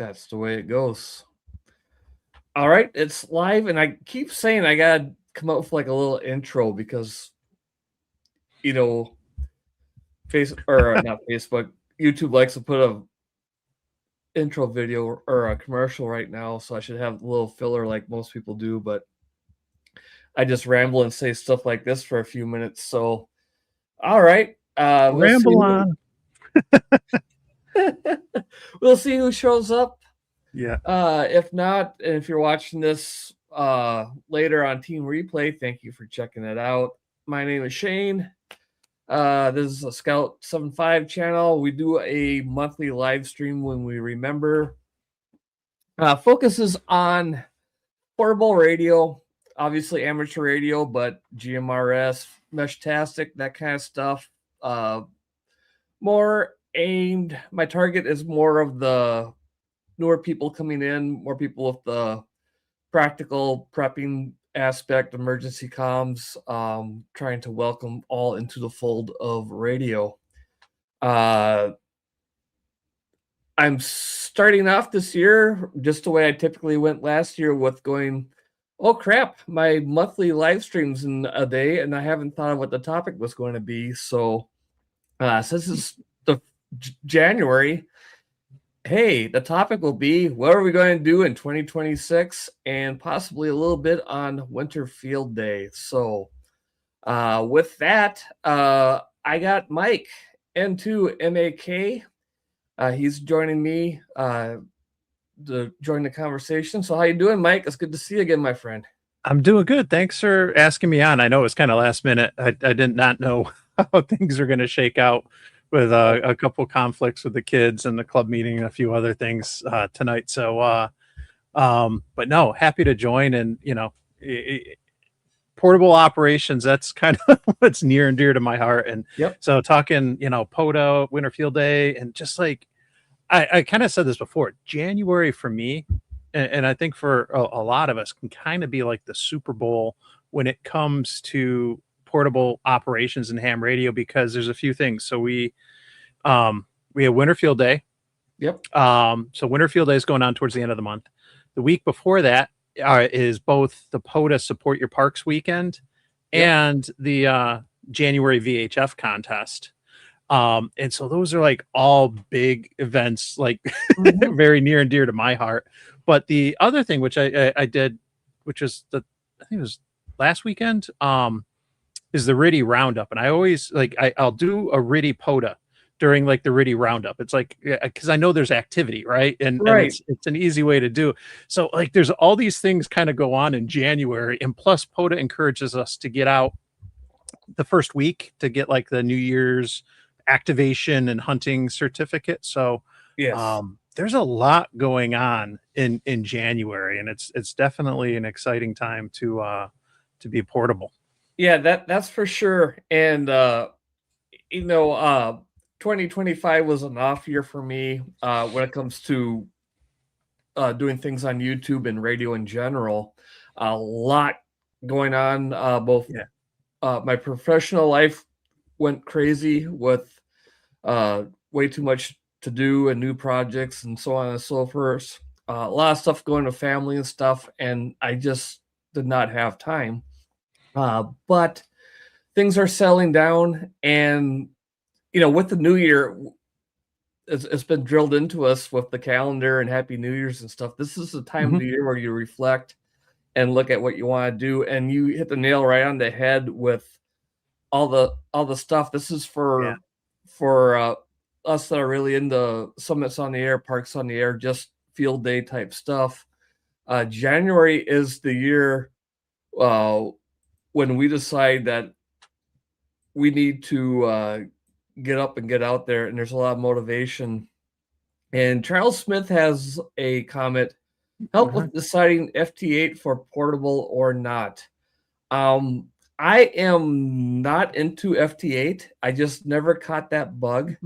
That's the way it goes. All right, it's live, and I keep saying I gotta come up with like a little intro because you know, not Facebook, YouTube likes to put a intro video or a commercial right now, so I should have a little filler like most people do, but I just ramble and say stuff like this for a few minutes. So, all right, we'll see. Ramble on. We'll see who shows up. Yeah. If not, and if you're watching this later on Team Replay, thank you for checking it out. My name is Shane. This is a Scout75 channel. We do a monthly live stream when we remember. Focuses on portable radio, obviously amateur radio, but GMRS, Meshtastic, that kind of stuff. More aimed. My target is more of the newer people coming in, more people with the practical prepping aspect, emergency comms, trying to welcome all into the fold of radio. I'm starting off this year just the way I typically went last year with going, oh crap, my monthly live streams in a day, and I haven't thought of what the topic was going to be. So since it's the January, hey, the topic will be what are we going to do in 2026 and possibly a little bit on Winter Field Day. So with that, I got Mike, N2MAK. He's joining me to join the conversation. So how you doing, Mike? It's good to see you again, my friend. I'm doing good. Thanks for asking me on. I know it was kind of last minute. I did not know how things are going to shake out with a couple conflicts with the kids and the club meeting and a few other things tonight. So, but no, happy to join. And, portable operations, that's kind of what's near and dear to my heart. And so talking, POTA, Winter Field Day, and just like, I kind of said this before, January for me, and I think for a lot of us, can kind of be like the Super Bowl when it comes to portable operations and ham radio, because there's a few things. So we have Winter Field Day. So Winter Field Day is going on towards the end of the month. The week before that is both the POTA Support Your Parks weekend and the January VHF contest. And so those are like all big events, like very near and dear to my heart. But the other thing, which I did, which is I think it was last weekend, is the RIDI Roundup. And I always I'll do a RIDI POTA during like the RIDI Roundup. It's like, because I know there's activity, right? And it's an easy way to do. So like there's all these things kind of go on in January, and plus POTA encourages us to get out the first week to get like the New Year's activation and hunting certificate. So there's a lot going on in January, and it's definitely an exciting time to be portable. Yeah, that's for sure. And 2025 was an off year for me when it comes to doing things on YouTube and radio in general. A lot going on. My professional life went crazy with way too much to do and new projects and so on and so forth. A lot of stuff going to family and stuff, and I just did not have time. But things are settling down, and with the new year, it's been drilled into us with the calendar and Happy New Year's and stuff. This is the time of the year where you reflect and look at what you want to do, and you hit the nail right on the head with all the stuff. This is for us that are really into summits on the air, parks on the air, just field day type stuff. January is the year when we decide that we need to get up and get out there, and there's a lot of motivation. And Charles Smith has a comment: help with deciding FT8 for portable or not. I am not into FT8. I just never caught that bug.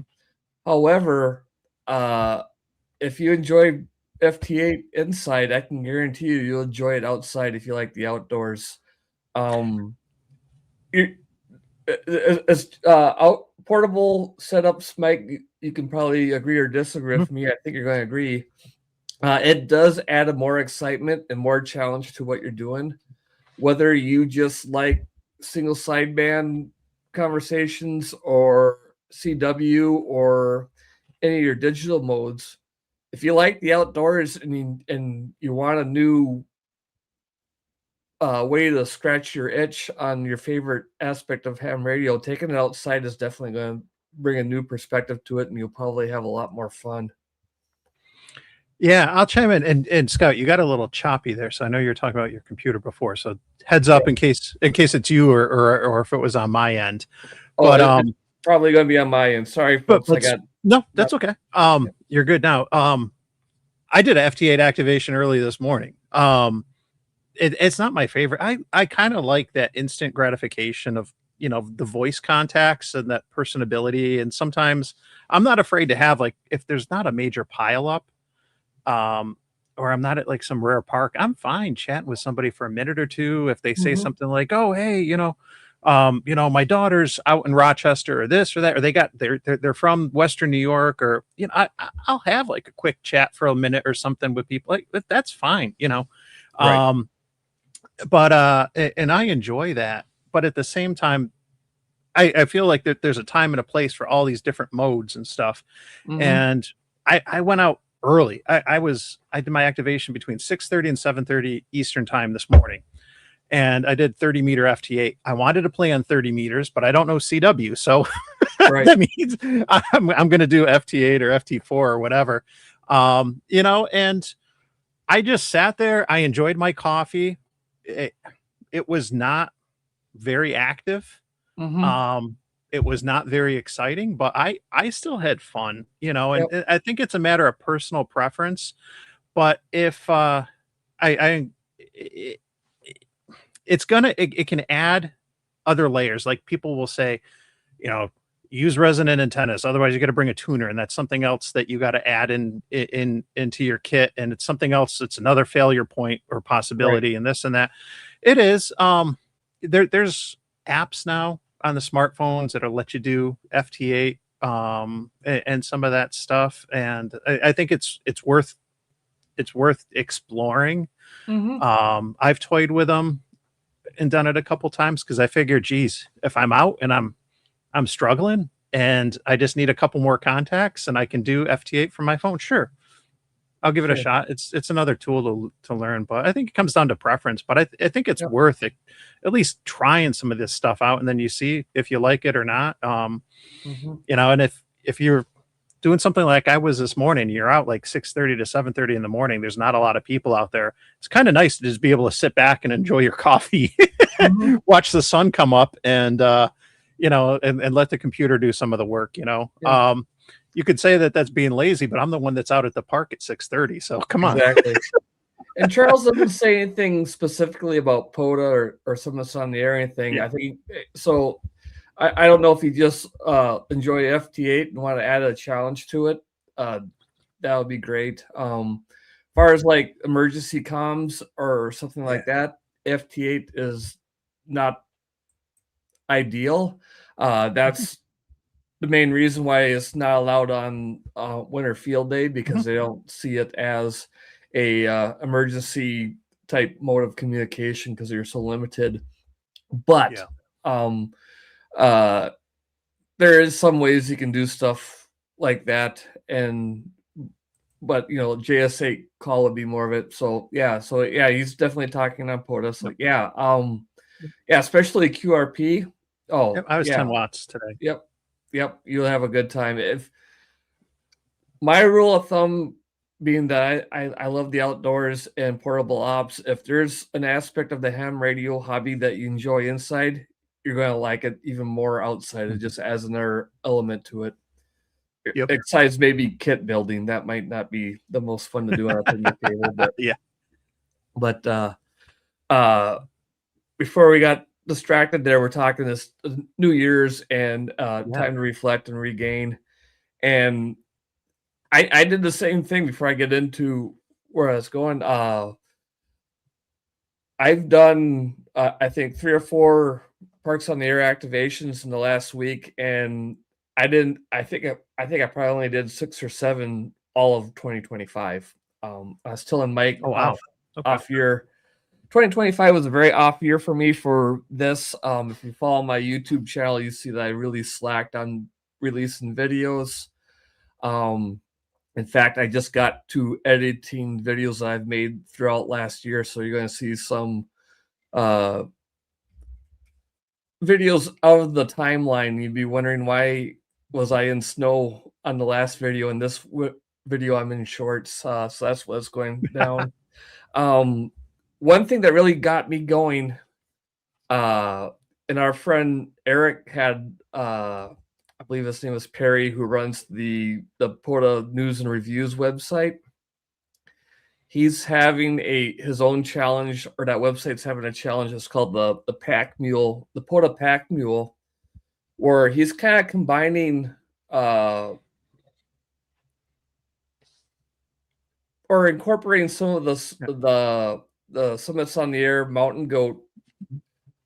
However, if you enjoy FT8 inside, I can guarantee you'll enjoy it outside if you like the outdoors. Portable setups, Mike, you can probably agree or disagree with me. I think you're going to agree. It does add a more excitement and more challenge to what you're doing. Whether you just like single sideband conversations or CW or any of your digital modes, if you like the outdoors and you want a new way to scratch your itch on your favorite aspect of ham radio, taking it outside is definitely going to bring a new perspective to it, and you'll probably have a lot more fun. Yeah, I'll chime in. And Scout, you got a little choppy there, so I know you're talking about your computer before. So heads up in case it's you or if it was on my end. But it's probably going to be on my end. Sorry, folks. No, that's okay. You're good now. I did a FT8 activation early this morning. It's not my favorite. I kind of like that instant gratification of, you know, the voice contacts and that personability. And sometimes I'm not afraid to have, like, if there's not a major pile up, or I'm not at like some rare park, I'm fine chatting with somebody for a minute or two. If they say something like, "Oh, hey, you know, my daughter's out in Rochester or this or that," or they're from Western New York, or, you know, I'll have like a quick chat for a minute or something with people. Like, that's fine, you know. Right. But and I enjoy that. But at the same time, I feel like there's a time and a place for all these different modes and stuff. And I went out early. I did my activation between 6:30 and 7:30 Eastern time this morning. And I did 30 meter FT8. I wanted to play on 30 meters, but I don't know CW. So that means I'm going to do FT8 or FT4 or whatever. You know, and I just sat there. I enjoyed my coffee. It was not very active. It was not very exciting, but I still had fun, you know, and I think it's a matter of personal preference. But if it can add other layers. Like, people will say, you know, use resonant antennas, otherwise you got to bring a tuner, and that's something else that you got to add into your kit, and it's something else that's another failure point or possibility, and this and that. It is there's apps now on the smartphones that'll let you do FT8 and some of that stuff, and I think it's worth exploring. I've toyed with them and done it a couple times because I figured, geez, if I'm out and I'm struggling and I just need a couple more contacts and I can do FT8 from my phone, sure, I'll give it a shot. It's another tool to learn, but I think it comes down to preference. But I think it's worth it, at least trying some of this stuff out, and then you see if you like it or not. You know, and if you're doing something like I was this morning, you're out like 6:30 to 7:30 in the morning. There's not a lot of people out there. It's kind of nice to just be able to sit back and enjoy your coffee, watch the sun come up, and you know, and let the computer do some of the work. You know. You could say that that's being lazy, but I'm the one that's out at the park at 6:30. So come on. Exactly. And Charles doesn't say anything specifically about POTA or some of us on the air or anything. I think so. I don't know if you just enjoy FT8 and want to add a challenge to it. That would be great. As far as like emergency comms or something like that, FT8 is not ideal. That's the main reason why it's not allowed on winter field day, because they don't see it as a emergency type mode of communication because you're so limited. But there is some ways you can do stuff like that, but you know, JS8 call would be more of it. So he's definitely talking on POTA. So especially QRP. Oh, I was 10 watts today. Yep, you'll have a good time. If my rule of thumb being that I love the outdoors and portable ops, if there's an aspect of the ham radio hobby that you enjoy inside, you're going to like it even more outside. It just adds another element to it. Besides maybe kit building, that might not be the most fun to do on a picnic table, but before we got distracted there, we're talking this New Year's and time to reflect and regain. And I did the same thing before I get into where I was going. I've done I think 3 or 4 Parks on the Air activations in the last week, and I think I probably only did 6 or 7 all of 2025. I was telling Mike Oh, wow. off year. 2025 was a very off year for me for this. If you follow my YouTube channel, you see that I really slacked on releasing videos. In fact, I just got to editing videos that I've made throughout last year, so you're going to see some videos out of the timeline. You'd be wondering, why was I in snow on the last video, and this video I'm in shorts, so that's what's going down. One thing that really got me going, and our friend Eric had, I believe his name was Perry, who runs the POTA News and Reviews website. He's having his own challenge, or that website's having a challenge. It's called the Pack Mule, the POTA Pack Mule, where he's kind of combining or incorporating some of the Summits on the Air Mountain Goat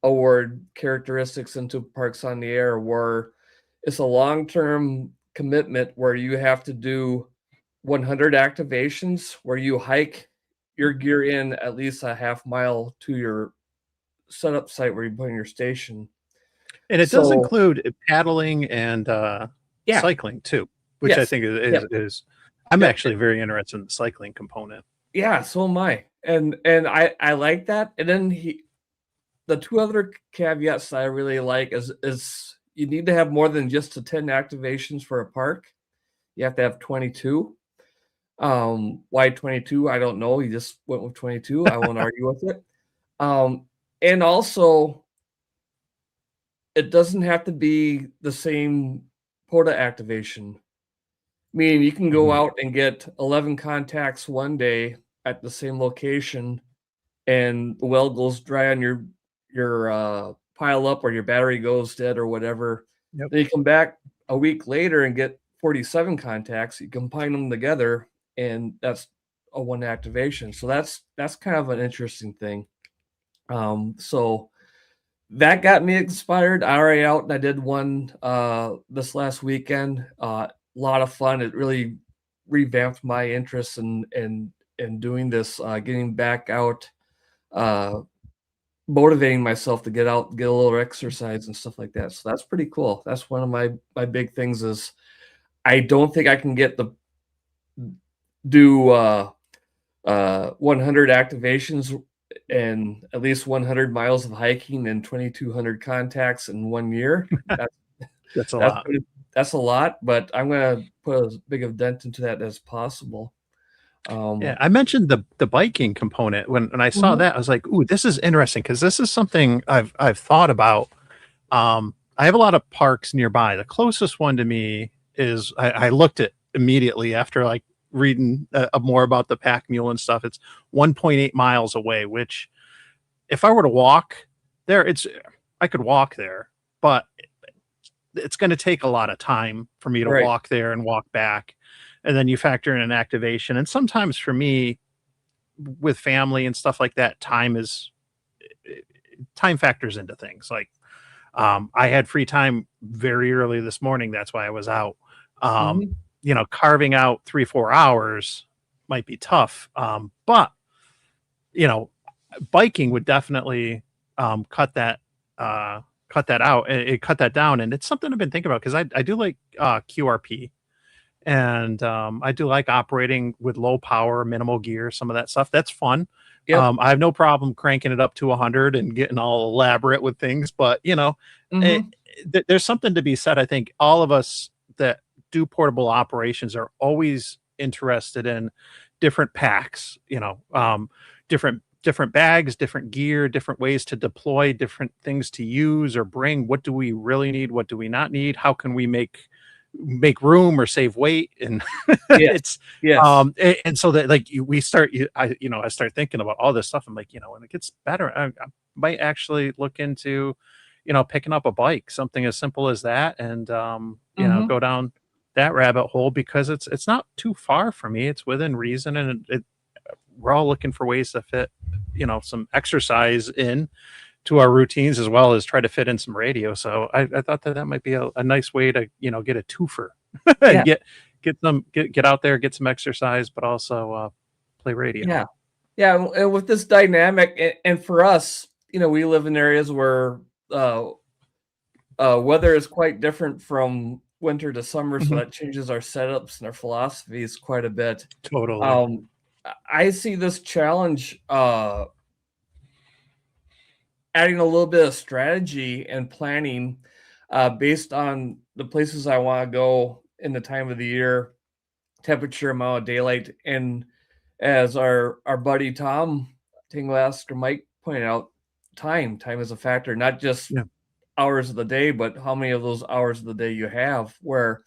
Award characteristics into Parks on the Air, where it's a long-term commitment where you have to do 100 activations, where you hike your gear in at least a half mile to your setup site where you put in your station. And it does include paddling and cycling too, which I think is I'm actually very interested in the cycling component. Yeah, so am I. And I like that. And then the two other caveats that I really like is you need to have more than just the 10 activations for a park. You have to have 22. Why 22? I don't know. He just went with 22. I won't argue with it. And also, it doesn't have to be the same POTA activation. Meaning you can go out and get 11 contacts one day at the same location, and the well goes dry on your pile up, or your battery goes dead or whatever. Yep. Then you come back a week later and get 47 contacts. You combine them together, and that's a one activation. So that's kind of an interesting thing. So that got me inspired. I already out and I did one this last weekend. A lot of fun. It really revamped my interest in doing this, getting back out, motivating myself to get out, get a little exercise and stuff like that. So that's pretty cool. That's one of my big things. Is I don't think I can do 100 activations and at least 100 miles of hiking and 2,200 contacts in 1 year. That's a lot. That's a lot, but I'm going to put as big of a dent into that as possible. Yeah, I mentioned the biking component when I saw that. I was like, "Ooh, this is interesting," because this is something I've thought about. I have a lot of parks nearby. The closest one to me is I looked at immediately after like reading more about the pack mule and stuff. It's 1.8 miles away, which if I were to walk there, I could walk there, but it's going to take a lot of time for me to walk there and walk back. And then you factor in an activation. And sometimes for me, with family and stuff like that, time factors into things. Like I had free time very early this morning. That's why I was out. You know, carving out 3-4 hours might be tough. But, you know, biking would definitely cut that out. It cut that down. And it's something I've been thinking about because I do like QRP. And I do like operating with low power, minimal gear, some of that stuff. That's fun. Yep. I have no problem cranking it up to 100 and getting all elaborate with things. But, you know, there's something to be said. I think all of us that do portable operations are always interested in different packs, you know, different bags, different gear, different ways to deploy, different things to use or bring. What do we really need? What do we not need? How can we make room or save weight? And and so that like I start thinking about all this stuff. I'm like, you know, when it gets better, I might actually look into, you know, picking up a bike, something as simple as that, and you know, go down that rabbit hole because it's not too far for me. It's within reason, and we're all looking for ways to fit, you know, some exercise in to our routines as well as try to fit in some radio. So I thought that might be a nice way to, you know, get a twofer, get out there, get some exercise, but also play radio. Yeah. Yeah. And with this dynamic, and for us, we live in areas where weather is quite different from winter to summer, so that changes our setups and our philosophies quite a bit. Totally. I see this challenge adding a little bit of strategy and planning based on the places I want to go in the time of the year, temperature, amount of daylight, and as our buddy Tom Tinglask or Mike pointed out, time is a factor, not just hours of the day, but how many of those hours of the day you have. Where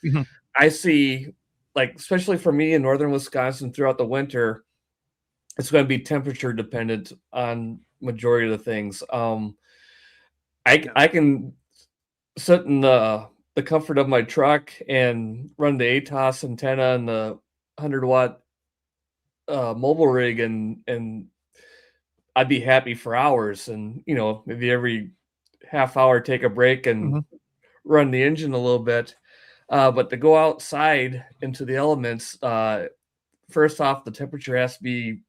I see, like, especially for me in northern Wisconsin throughout the winter, it's going to be temperature dependent on majority of the things. I can sit in the comfort of my truck and run the ATOS antenna and the 100-watt mobile rig, and I'd be happy for hours. And maybe every half hour take a break and run the engine a little bit. But to go outside into the elements, first off, the temperature has to be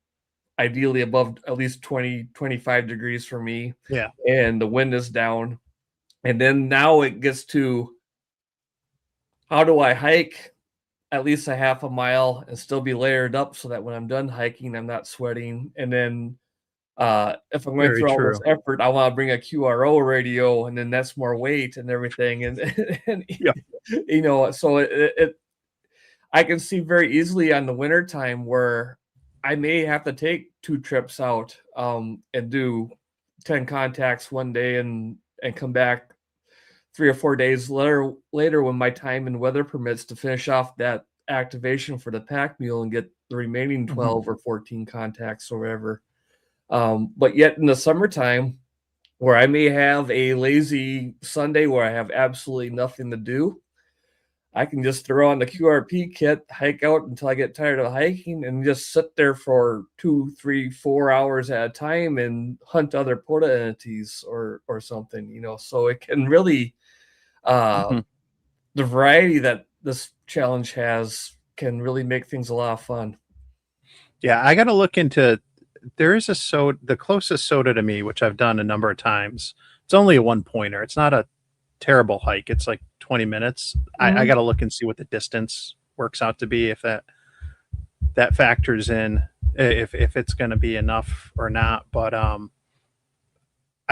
ideally above at least 20-25 degrees for me. Yeah. And the wind is down. And then now it gets to, how do I hike at least a half a mile and still be layered up so that when I'm done hiking, I'm not sweating. And then if I'm going to throw all this effort, I want to bring a QRO radio, and then that's more weight and everything. And so I can see very easily on the winter time where I may have to take 2 trips out and do 10 contacts one day and come back 3 or 4 days later when my time and weather permits to finish off that activation for the pack mule and get the remaining 12 or 14 contacts or whatever. But yet in the summertime, where I may have a lazy Sunday where I have absolutely nothing to do, I can just throw on the QRP kit, hike out until I get tired of hiking, and just sit there for 2, 3, 4 hours at a time and hunt other POTA entities or something, so it can really, the variety that this challenge has can really make things a lot of fun. Yeah, I got to look into, there is a soda, the closest soda to me, which I've done a number of times. It's only a 1-pointer. It's not a terrible hike. It's like 20 minutes. I got to look and see what the distance works out to be, if that factors in, if it's going to be enough or not. But I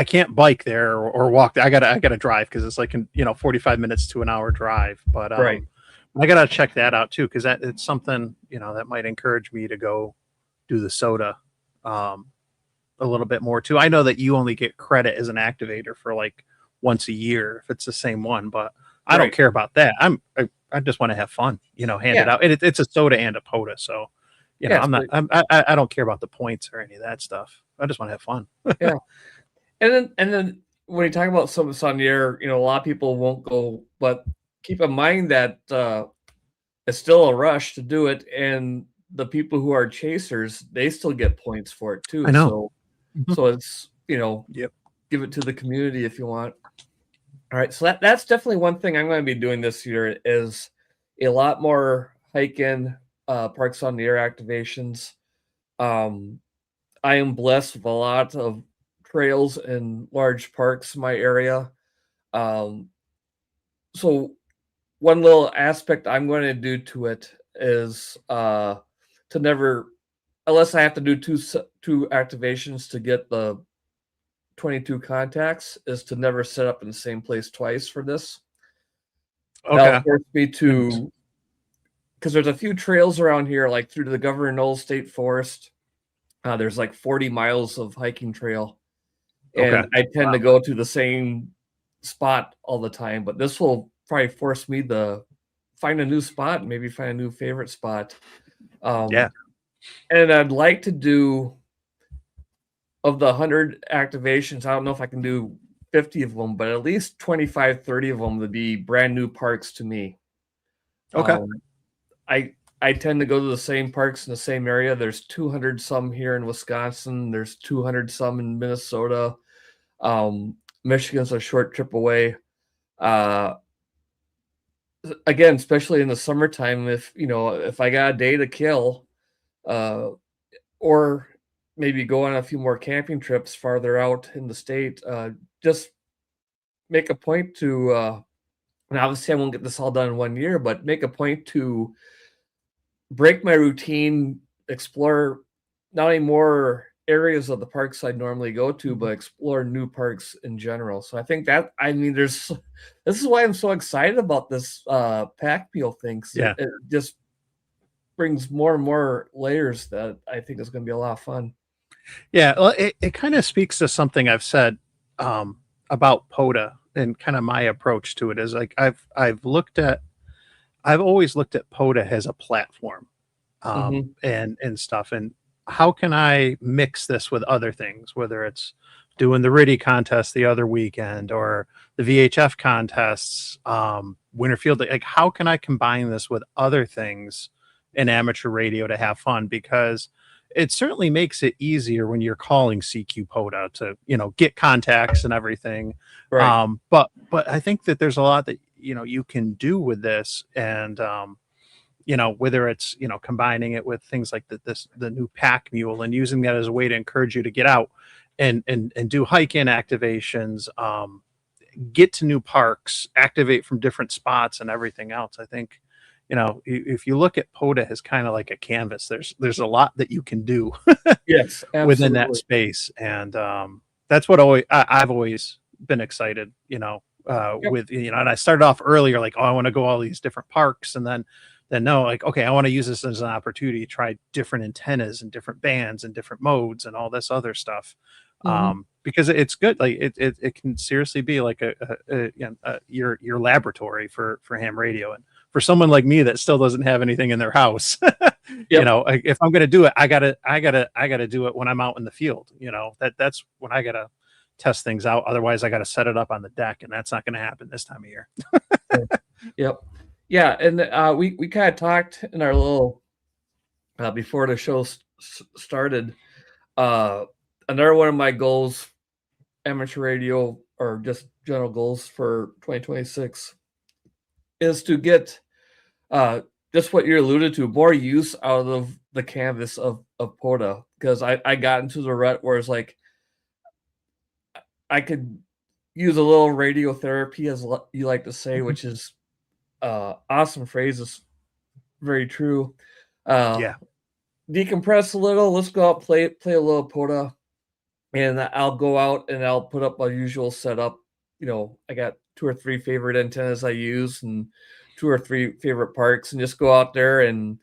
can't bike there or walk. I gotta drive, because it's like 45 minutes to an hour drive. But right. I gotta check that out too, because it's something that might encourage me to go do the soda a little bit more too. I know that you only get credit as an activator for like once a year if it's the same one, but I don't care about that. I just want to have fun, hand it out. And it's a soda and a POTA, so I don't care about the points or any of that stuff. I just want to have fun. Yeah. And then when you talk about something that's on the air, a lot of people won't go, but keep in mind that it's still a rush to do it, and the people who are chasers, they still get points for it too. I know. So it's give it to the community if you want. All right, so that's definitely one thing I'm going to be doing this year, is a lot more hike-in Parks on the Air activations. I am blessed with a lot of trails and large parks in my area. So one little aspect I'm going to do to it is to never, unless I have to do two activations to get the 22 contacts, is to never set up in the same place twice for this. Okay. That'll force me to, because there's a few trails around here, like through the Governor Knowles State Forest. There's like 40 miles of hiking trail. And I tend to go to the same spot all the time, but this will probably force me to find a new spot, maybe find a new favorite spot. And I'd like to do, of the 100 activations, I don't know if I can do 50 of them, but at least 25, 30 of them would be brand new parks to me. I tend to go to the same parks in the same area. There's 200 some here in Wisconsin. There's 200 some in Minnesota. Michigan's a short trip away. Again, especially in the summertime, if I got a day to kill, or maybe go on a few more camping trips farther out in the state. Just make a point to, and obviously I won't get this all done in 1 year, but make a point to break my routine, explore not only more areas of the parks I'd normally go to, but explore new parks in general. So I think that, I mean, this is why I'm so excited about this pack mule thing. Yeah. It just brings more and more layers that I think is going to be a lot of fun. Yeah, well, it kind of speaks to something I've said about POTA, and kind of my approach to it is like I've always looked at POTA as a platform, and stuff, and how can I mix this with other things, whether it's doing the RIDI contest the other weekend or the VHF contests, Winterfield, like how can I combine this with other things in amateur radio to have fun? Because it certainly makes it easier when you're calling CQ POTA to, get contacts and everything. Right. But I think that there's a lot that, you can do with this, and, whether it's, combining it with things like the new pack mule and using that as a way to encourage you to get out and do hike-in activations, get to new parks, activate from different spots and everything else. I think, if you look at POTA as kind of like a canvas, there's a lot that you can do Yes, within that absolutely. space. And that's what I've always been excited, Yep. with, and I started off earlier, like, oh, I want to go all these different parks. And then no, like, okay, I want to use this as an opportunity to try different antennas and different bands and different modes and all this other stuff. Because it's good. Like it can seriously be like your laboratory for ham radio. And for someone like me that still doesn't have anything in their house, Yep. if I'm going to do it, I gotta do it when I'm out in the field. That's when I gotta test things out. Otherwise I gotta set it up on the deck, and that's not going to happen this time of year. Yep. Yeah, and we kind of talked in our little before the show started. Another one of my goals, amateur radio or just general goals for 2026, is to get just what you alluded to, more use out of the canvas of POTA, because I got into the rut where it's like I could use a little radiotherapy, as you like to say, which is awesome phrase. Is very true. Yeah. Decompress a little. Let's go out, play a little POTA, and I'll go out and I'll put up my usual setup. I got 2 or 3 favorite antennas I use, and 2 or 3 favorite parks, and just go out there and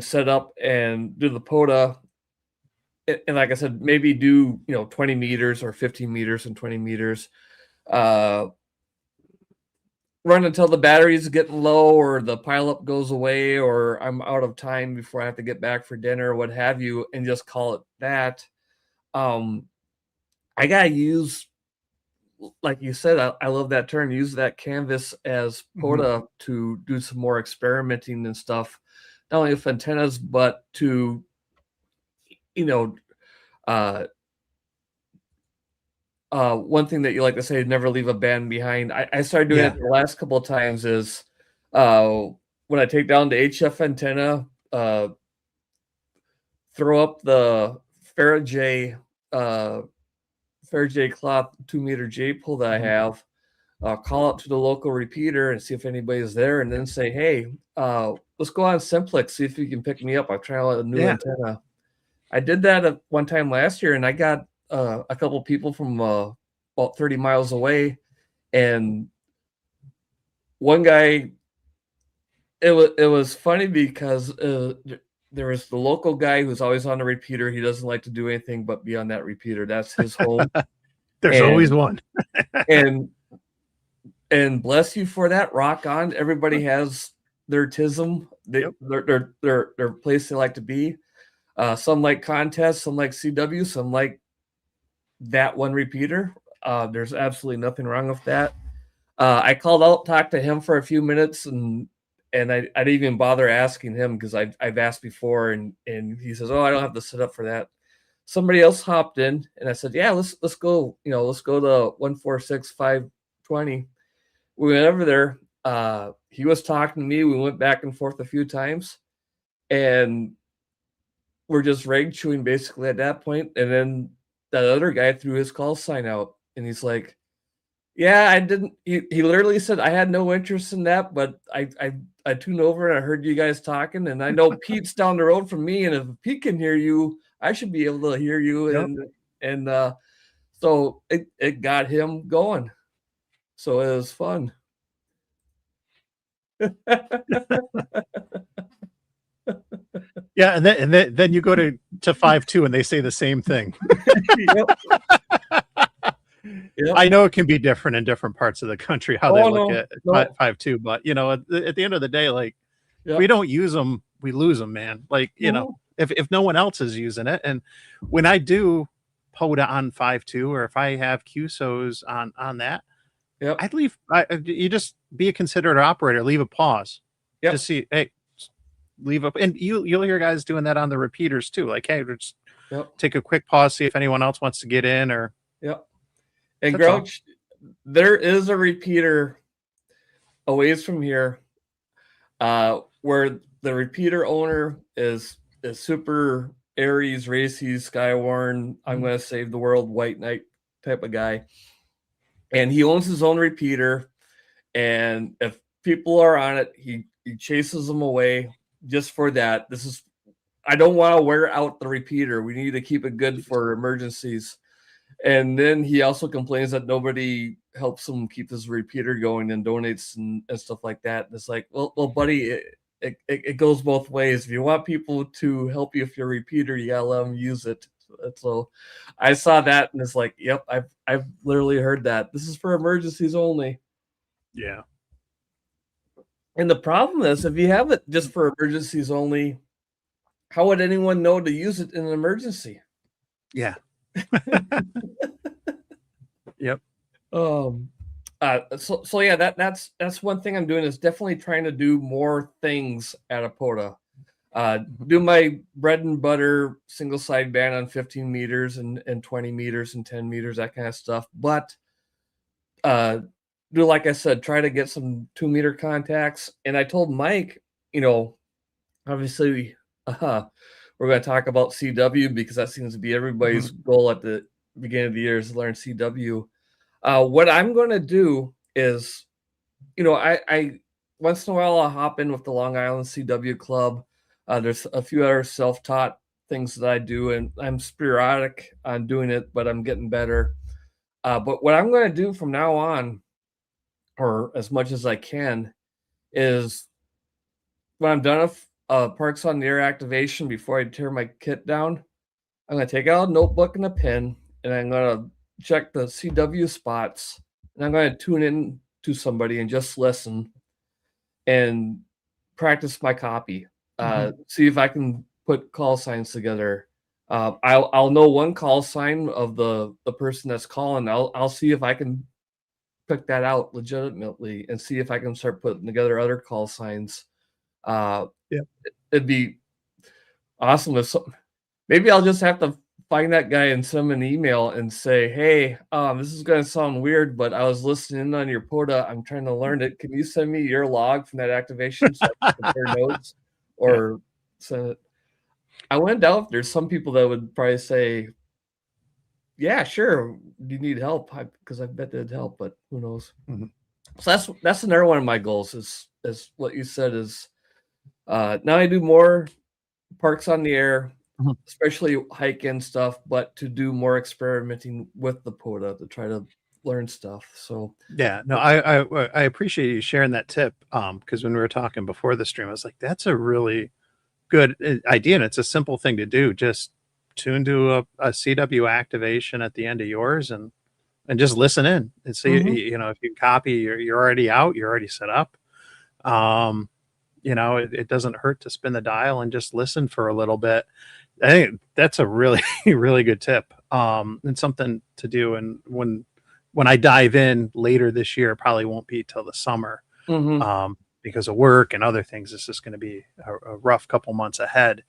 set up and do the POTA. And like I said, maybe do 20 meters or 15 meters and 20 meters. Run until the batteries getting low or the pileup goes away or I'm out of time before I have to get back for dinner or what have you, and just call it that. I gotta use, like you said, I love that term, use that canvas as POTA to do some more experimenting and stuff, not only with antennas, but to, one thing that you like to say, never leave a band behind. I started doing it the last couple of times is when I take down the HF antenna, throw up the Faraday cloth 2-meter J pole that I have, call up to the local repeater and see if anybody's there, and then say, hey, let's go on Simplex, see if you can pick me up. I'll try out a new antenna. I did that at one time last year, and I got a couple people from about 30 miles away, and one guy, it was funny because there was the local guy who's always on the repeater. He doesn't like to do anything but be on that repeater. That's his home. There's always one. and bless you for that. Rock on. Everybody has their tism, their place they like to be. Some like contests, some like CW, some like that one repeater. There's absolutely nothing wrong with that. I called out, talked to him for a few minutes, and I didn't even bother asking him because I've asked before, and he says, "Oh, I don't have to set up for that." Somebody else hopped in, and I said, "Yeah, let's go. Let's go to 146.520." We went over there. He was talking to me. We went back and forth a few times, and were just rag chewing basically at that point, and then that other guy threw his call sign out, and he's like, "Yeah, I didn't." He literally said, "I had no interest in that, but I tuned over and I heard you guys talking, and I know Pete's down the road from me, and if Pete can hear you, I should be able to hear you." Yep. And so it got him going. So it was fun. Yeah, and then you go to 5.2 and they say the same thing. Yep. Yep. I know it can be different in different parts of the country how they look at no. 5.2, but you know, at the end of the day, like Yep. if we don't use them, we lose them, man. Like, you know, if no one else is using it, and when I do POTA on 5.2, or if I have QSOs on that, Yep. I'd leave. You just be a considerate operator. Leave a pause. Yep. Just see, hey, leave up, and you'll hear guys doing that on the repeaters too. Like, hey, just take a quick pause, see if anyone else wants to get in, or And Grouch, there is a repeater a ways from here, where the repeater owner is super Aries, racy, Skywarn, I'm going to save the world, white knight type of guy. And he owns his own repeater. And if people are on it, he chases them away just for that. I don't want to wear out the repeater. We need to keep it good for emergencies. And then he also complains that nobody helps him keep his repeater going and donates and stuff like that. And it's like, well, buddy, it goes both ways. If you want people to help you with your repeater, you gotta let them use it. So I saw that and it's like, yep, I've literally heard that. This is for emergencies only. Yeah. And the problem is, if you have it just for emergencies only, how would anyone know to use it in an emergency? Yeah. Yep. So yeah, that's one thing I'm doing, is definitely trying to do more things at a POTA. Do my bread and butter single side band on 15 meters and 20 meters and 10 meters, that kind of stuff. But do, like I said, try to get some 2-meter contacts. And I told Mike, obviously we're going to talk about CW, because that seems to be everybody's goal at the beginning of the year, is to learn CW. What I'm going to do is, I once in a while I'll hop in with the Long Island CW Club. There's a few other self-taught things that I do, and I'm sporadic on doing it, but I'm getting better. But what I'm going to do from now on, or as much as I can, is when I'm done with Parks on the Air activation, before I tear my kit down, I'm going to take out a notebook and a pen, and I'm going to check the CW spots, and I'm going to tune in to somebody and just listen and practice my copy. See if I can put call signs together. I'll know one call sign of the person that's calling. I'll see if I can pick that out legitimately, and see if I can start putting together other call signs. It'd be awesome if maybe I'll just have to find that guy and send him an email and say, hey, this is going to sound weird, but I was listening on your POTA. I'm trying to learn it. Can you send me your log from that activation so I can compare notes? Or send it? I went down. There's some people that would probably say, yeah, sure. Do you need help? Because I bet it'd help, but who knows? So that's another one of my goals, is what you said, is now I do more Parks on the Air, especially hike-in stuff, but to do more experimenting with the POTA to try to learn stuff. So yeah, no, I appreciate you sharing that tip, because when we were talking before the stream, I was like, that's a really good idea, and it's a simple thing to do. Just tune to a CW activation at the end of yours, and just listen in and see. If you copy, you're already out, you're already set up. It doesn't hurt to spin the dial and just listen for a little bit. I think that's a really really good tip, and something to do. And when I dive in later this year, it probably won't be till the summer, because of work and other things. This is going to be a rough couple months ahead.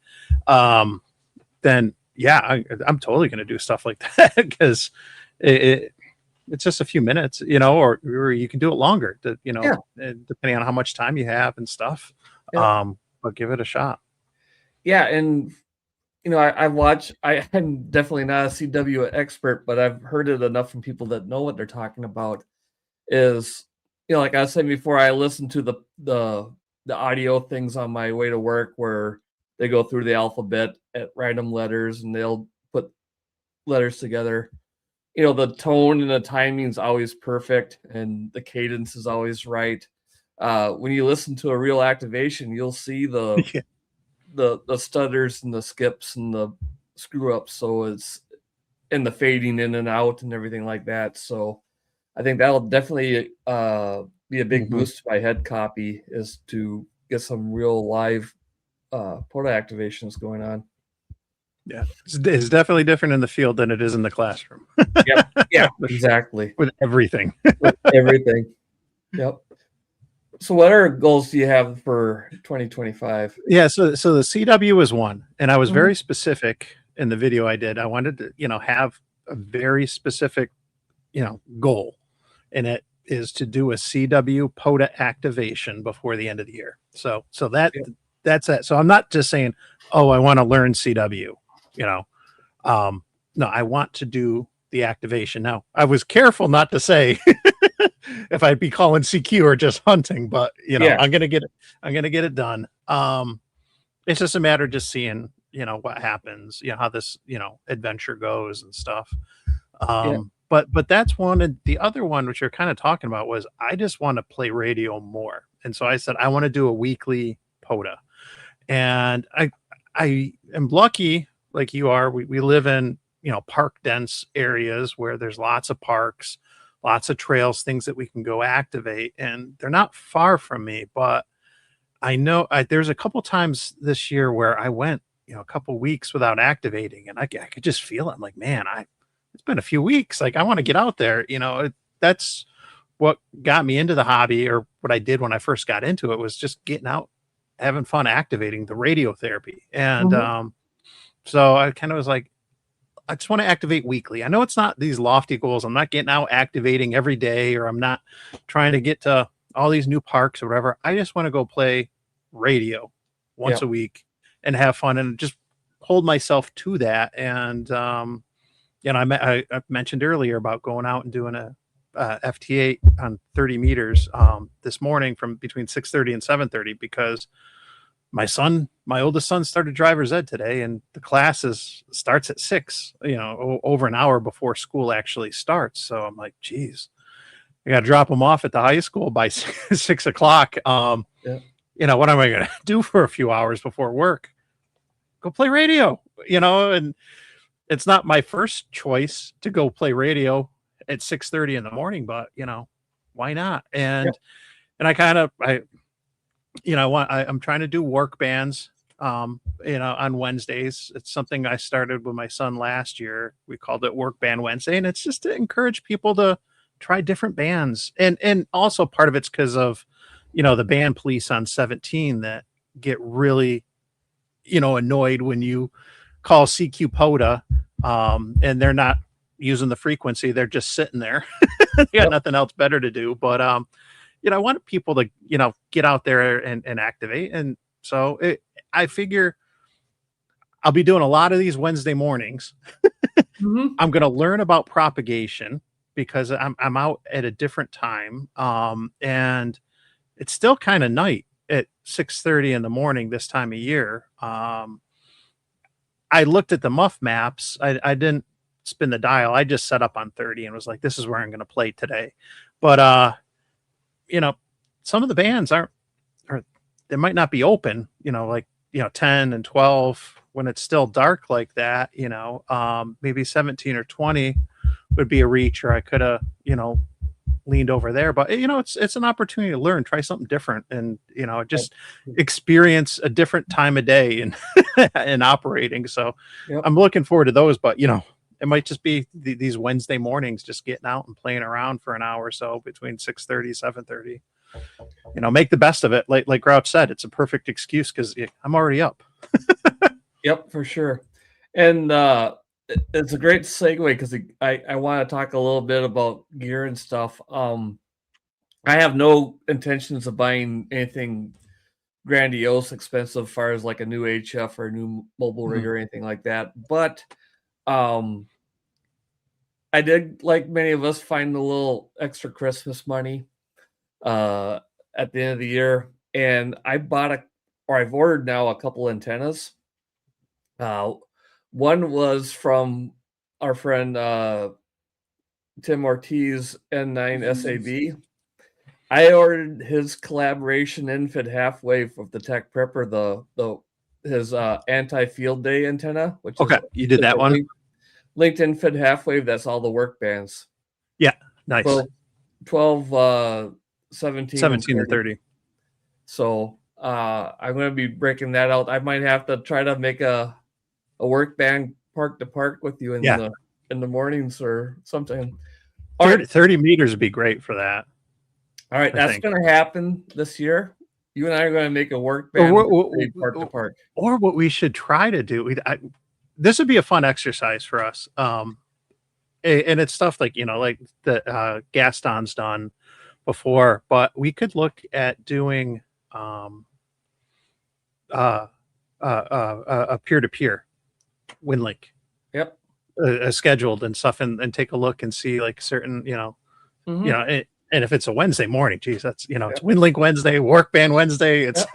Then yeah, I'm totally going to do stuff like that, because it's just a few minutes, or you can do it longer, depending on how much time you have and stuff. But give it a shot. Yeah, and I'm definitely not a CW expert, but I've heard it enough from people that know what they're talking about. Is, like I was saying before, I listen to the audio things on my way to work where they go through the alphabet at random letters and they'll put letters together. The tone and the timing is always perfect and the cadence is always right. When you listen to a real activation, you'll see the Yeah. the stutters and the skips and the screw ups. So it's and the fading in and out and everything like that. So I think that'll definitely be a big boost to my head copy, is to get some real live photo activations going on. Yeah, it's definitely different in the field than it is in the classroom. Yep. Yeah, exactly. With everything. With everything. Yep. So what other goals do you have for 2025? Yeah, so the CW was one, and I was very specific in the video I did. I wanted to, have a very specific, goal, and it is to do a CW POTA activation before the end of the year. So that's it. So I'm not just saying, oh, I want to learn CW, no, I want to do the activation. Now, I was careful not to say if I'd be calling CQ or just hunting, but I'm gonna get it done. It's just a matter of just seeing, what happens, how this, adventure goes and stuff. But that's one. And the other one, which you're kind of talking about, was I just want to play radio more. And so I said, I want to do a weekly POTA. And I am lucky, like you are. We live in, park dense areas where there's lots of parks, lots of trails, things that we can go activate. And they're not far from me, but I know there's a couple times this year where I went, a couple weeks without activating, and I could just feel it. I'm like, man, it's been a few weeks. Like, I want to get out there. That's what got me into the hobby, or what I did when I first got into it, was just getting out, having fun, activating the radiotherapy. And so I kind of was like, I just want to activate weekly. I know it's not these lofty goals. I'm not getting out activating every day, or I'm not trying to get to all these new parks or whatever. I just want to go play radio once a week and have fun and just hold myself to that. And, I mentioned earlier about going out and doing a FT8 on 30 meters this morning from between 6:30 and 7:30, because my oldest son started driver's ed today, and the class starts at 6, over an hour before school actually starts. So I'm like, geez, I got to drop him off at the high school by 6 o'clock. What am I going to do for a few hours before work? Go play radio, and it's not my first choice to go play radio at 6:30 in the morning, but why not? And I'm trying to do work bands, on Wednesdays. It's something I started with my son last year. We called it Work Band Wednesday, and it's just to encourage people to try different bands. And also part of it's because of, the band police on 17 that get really, annoyed when you call CQ POTA, and they're not using the frequency. They're just sitting there. They got nothing else better to do. But, I want people to, get out there and activate. And so I figure I'll be doing a lot of these Wednesday mornings. I'm going to learn about propagation because I'm out at a different time. And it's still kind of night at 6:30 in the morning this time of year. I looked at the muff maps. I didn't spin the dial. I just set up on 30 and was like, this is where I'm going to play today. But, some of the bands they might not be open, like, 10 and 12 when it's still dark like that, maybe 17 or 20 would be a reach, or I could have, leaned over there. But, it's an opportunity to learn, try something different, and, just experience a different time of day and, and operating. So I'm looking forward to those, but, it might just be these Wednesday mornings, just getting out and playing around for an hour or so between 6:30, 7:30. Make the best of it. Like Grouch said, it's a perfect excuse because I'm already up. Yep, for sure. And it's a great segue because I want to talk a little bit about gear and stuff. I have no intentions of buying anything grandiose expensive as far as like a new HF or a new mobile rig or anything like that. But I did, like many of us, find a little extra Christmas money at the end of the year, and I bought I've ordered now a couple antennas. One was from our friend Tim Ortiz N9 SAB. I ordered his collaboration infid half wave of the Tech Prepper, his anti-field day antenna, which is you did that one. Linked infid half wave. That's all the work bands. Yeah, nice. 12 17 and 30. So I'm going to be breaking that out. I might have to try to make a work band park to park with you in the mornings or something. 30 meters would be great for that. All right, that's going to happen this year. You and I are going to make a work band park to park. Or what we should try to do, this would be a fun exercise for us. And it's stuff like, like the Gaston's done before, but we could look at doing a peer-to-peer WinLink. Yep. Scheduled and stuff, and take a look and see like certain, and if it's a Wednesday morning, geez, that's it's WinLink Wednesday, work band Wednesday. It's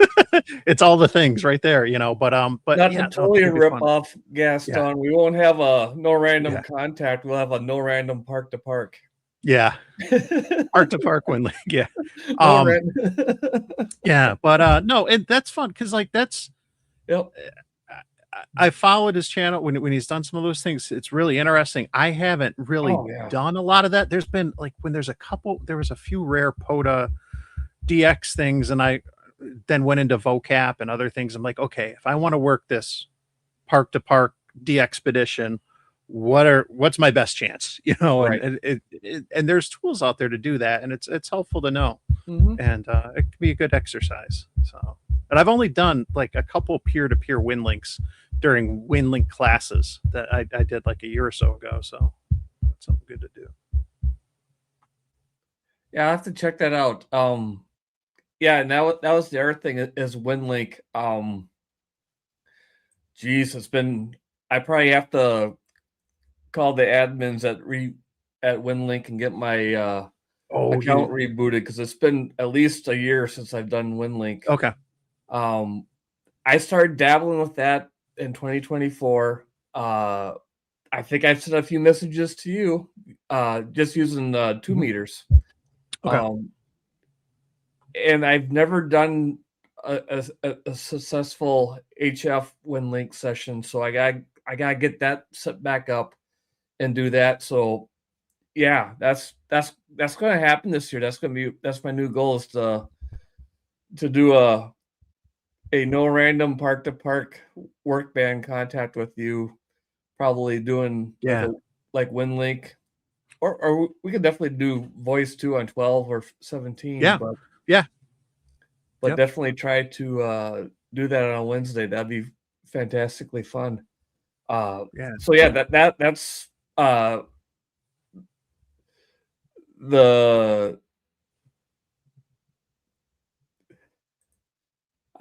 it's all the things right there, but not to totally rip off Gaston. Yeah. We won't have a no random contact. We'll have a no random park to park. Yeah, park to park WinLink. Yeah, yeah, but no, that's fun because like that's. Yep. I followed his channel when he's done some of those things. It's really interesting. I haven't really done a lot of that. There's been like when there was a few rare POTA DX things, and I then went into vocap and other things. I'm like, okay, if I want to work this park to park DXpedition, what's my best chance? Right. And there's tools out there to do that, and it's helpful to know, and it can be a good exercise. So. And I've only done like a couple peer-to-peer WinLinks during WinLink classes that I did like a year or so ago. So that's something good to do. Yeah, I have to check that out. Yeah, now that was the other thing is WinLink. Geez, I probably have to call the admins at WinLink and get my account rebooted because it's been at least a year since I've done WinLink. Okay. I started dabbling with that in 2024. I think I've sent a few messages to you, just using 2 meters. Okay. And I've never done a successful HF WinLink session, so I gotta get that set back up and do that. So yeah, that's going to happen this year. That's my new goal is to do a no random park to park work band contact with you, probably doing like WinLink, or we could definitely do voice too on 12 or 17. But definitely try to do that on a Wednesday. That'd be fantastically fun. So yeah, that's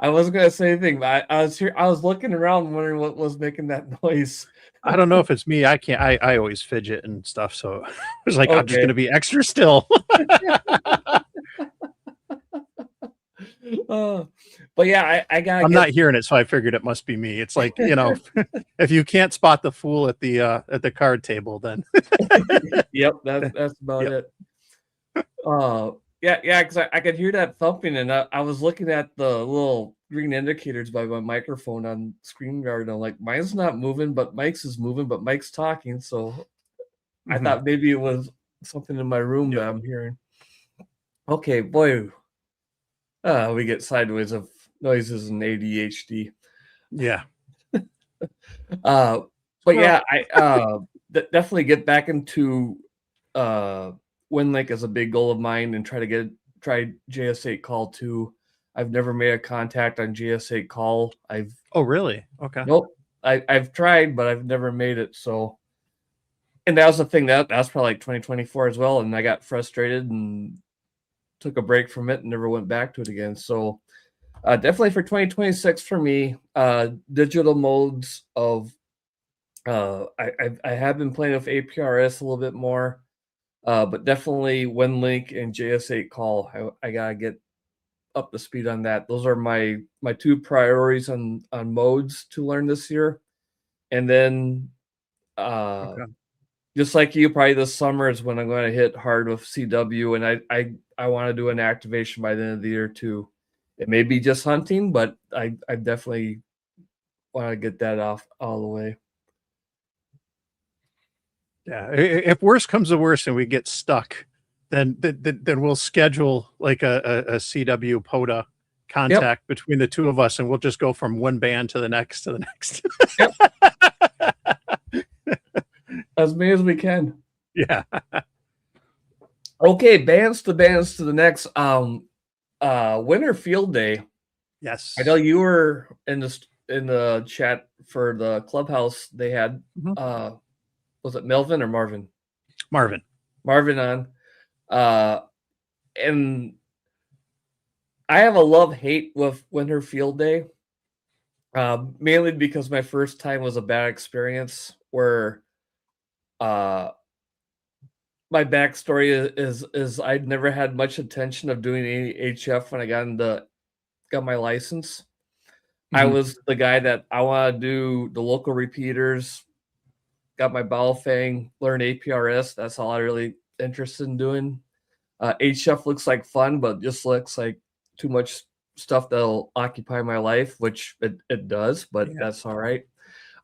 I wasn't gonna say anything, but I was looking around wondering what was making that noise. I don't know if it's me. I always fidget and stuff, so I was like, I'm just gonna be extra still. But yeah, I'm not hearing it, so I figured it must be me. It's like, if you can't spot the fool at the card table, then yep, that's about it. Yeah, because I could hear that thumping, and I was looking at the little green indicators by my microphone on ScreenGuard, and I'm like, mine's not moving, but Mike's is moving, but Mike's talking, so I thought maybe it was something in my room that I'm hearing. Okay, boy, we get sideways of noises and ADHD. Yeah. But yeah, I definitely get back into WinLink is a big goal of mine, and try JS8 call too. I've never made a contact on JS8 call. Oh really? Okay. Nope. I've tried, but I've never made it. So, and that was the thing that was probably like 2024 as well, and I got frustrated and took a break from it and never went back to it again. So Definitely for 2026 for me, digital modes of I have been playing with APRS a little bit more, but definitely WinLink and JS8 call. I gotta get up to speed on that. Those are my two priorities on modes to learn this year. And then Okay. just like you, probably this summer is when I'm going to hit hard with CW, and I want to do an activation by the end of the year too. It may be just hunting, but I definitely want to get that off all the way. Yeah, if worse comes to worse and we get stuck, then we'll schedule like a CW POTA contact between the two of us, and we'll just go from one band to the next to the next. Yep. As many as we can. Yeah. Okay, bands to the next. Winter Field Day. Yes. I know you were in the chat for the clubhouse. They had was it Melvin or Marvin? Marvin on. And I have a love-hate with Winter Field Day. Mainly because my first time was a bad experience where my backstory is I'd never had much intention of doing any HF when I got my license. I was the guy that I want to do the local repeaters, got my ball fang, learn APRS. That's all I really interested in doing. HF looks like fun, but just looks like too much stuff that'll occupy my life, which it does, but that's all right.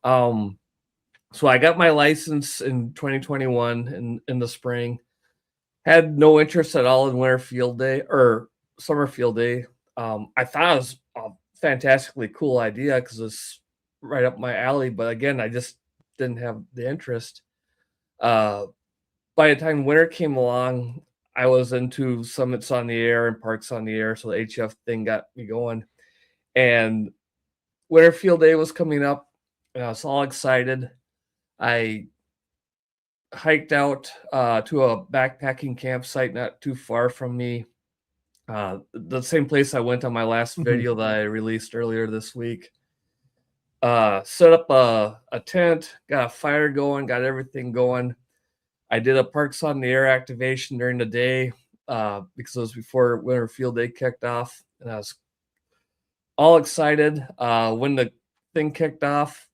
So I got my license in 2021 in the spring. Had no interest at all in winter field day or summer field day. I thought it was a fantastically cool idea because it's right up my alley, but again, I just didn't have the interest. By the time winter came along, I was into summits on the air and parks on the air, so the HF thing got me going. And winter field day was coming up, and I was all excited. I hiked out to a backpacking campsite not too far from me. The same place I went on my last video that I released earlier this week. Set up a tent, got a fire going, got everything going. I did a Parks on the Air activation during the day because it was before Winter Field Day kicked off, and I was all excited. When the thing kicked off,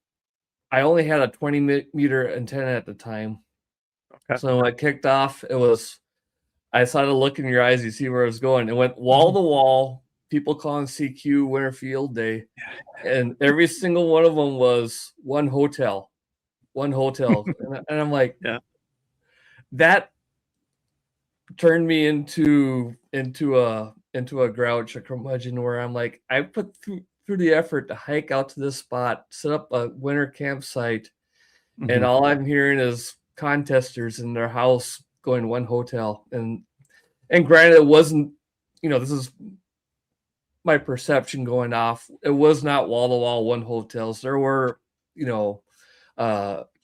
I only had a 20-meter antenna at the time. Okay. So when it kicked off, I saw the look in your eyes. You see where it was going. It went wall to wall. People calling CQ Winter Field Day, and every single one of them was one hotel, and I'm like, that turned me into a grouch, a curmudgeon, where I'm like, I put through the effort to hike out to this spot, set up a winter campsite, and all I'm hearing is contesters in their house going one hotel. And granted, it wasn't, this is my perception going off. It was not wall to wall one hotels. There were,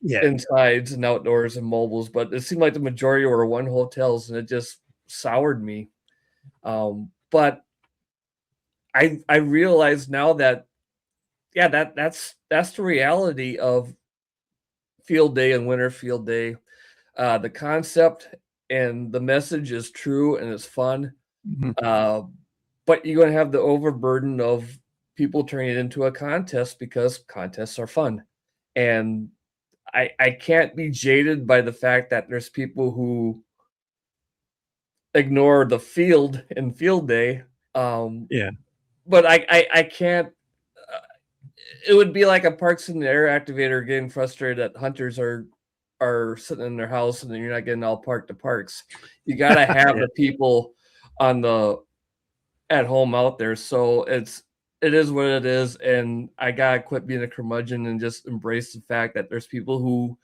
insides and outdoors and mobiles, but it seemed like the majority were one hotels, and it just soured me. But I realize now that that's the reality of field day and winter field day. The concept and the message is true and it's fun, but you're going to have the overburden of people turning it into a contest because contests are fun. And I can't be jaded by the fact that there's people who ignore the field in field day. But I can't. It would be like a Parks in the Air activator getting frustrated that hunters are sitting in their house and then you're not getting all park to parks. You got to have the people at home out there. So it is what it is, and I gotta quit being a curmudgeon and just embrace the fact that there's people who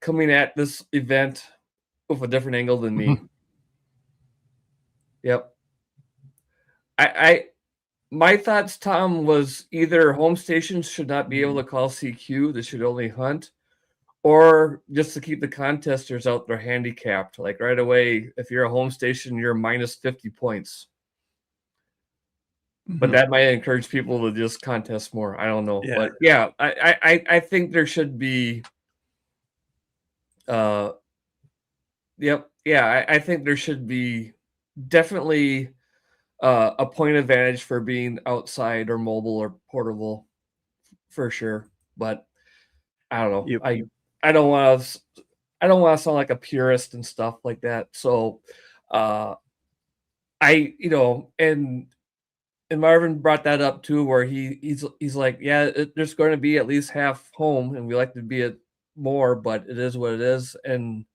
coming at this event with a different angle than me. Yep. My thoughts, Tom, was either home stations should not be able to call CQ; they should only hunt, or just to keep the contesters out there handicapped. Like right away, if you're a home station, you're minus 50 points. but that might encourage people to just contest more. I don't know, Yeah. but yeah, I think there should be. Yep, yeah, I think there should be definitely a point advantage for being outside or mobile or portable for sure. But I don't know. Yep. I don't want to. I don't want to sound like a purist and stuff like that. So, uh, and Marvin brought that up too, where he's like, yeah, there's going to be at least half home, and we like to be it more, but it is what it is. And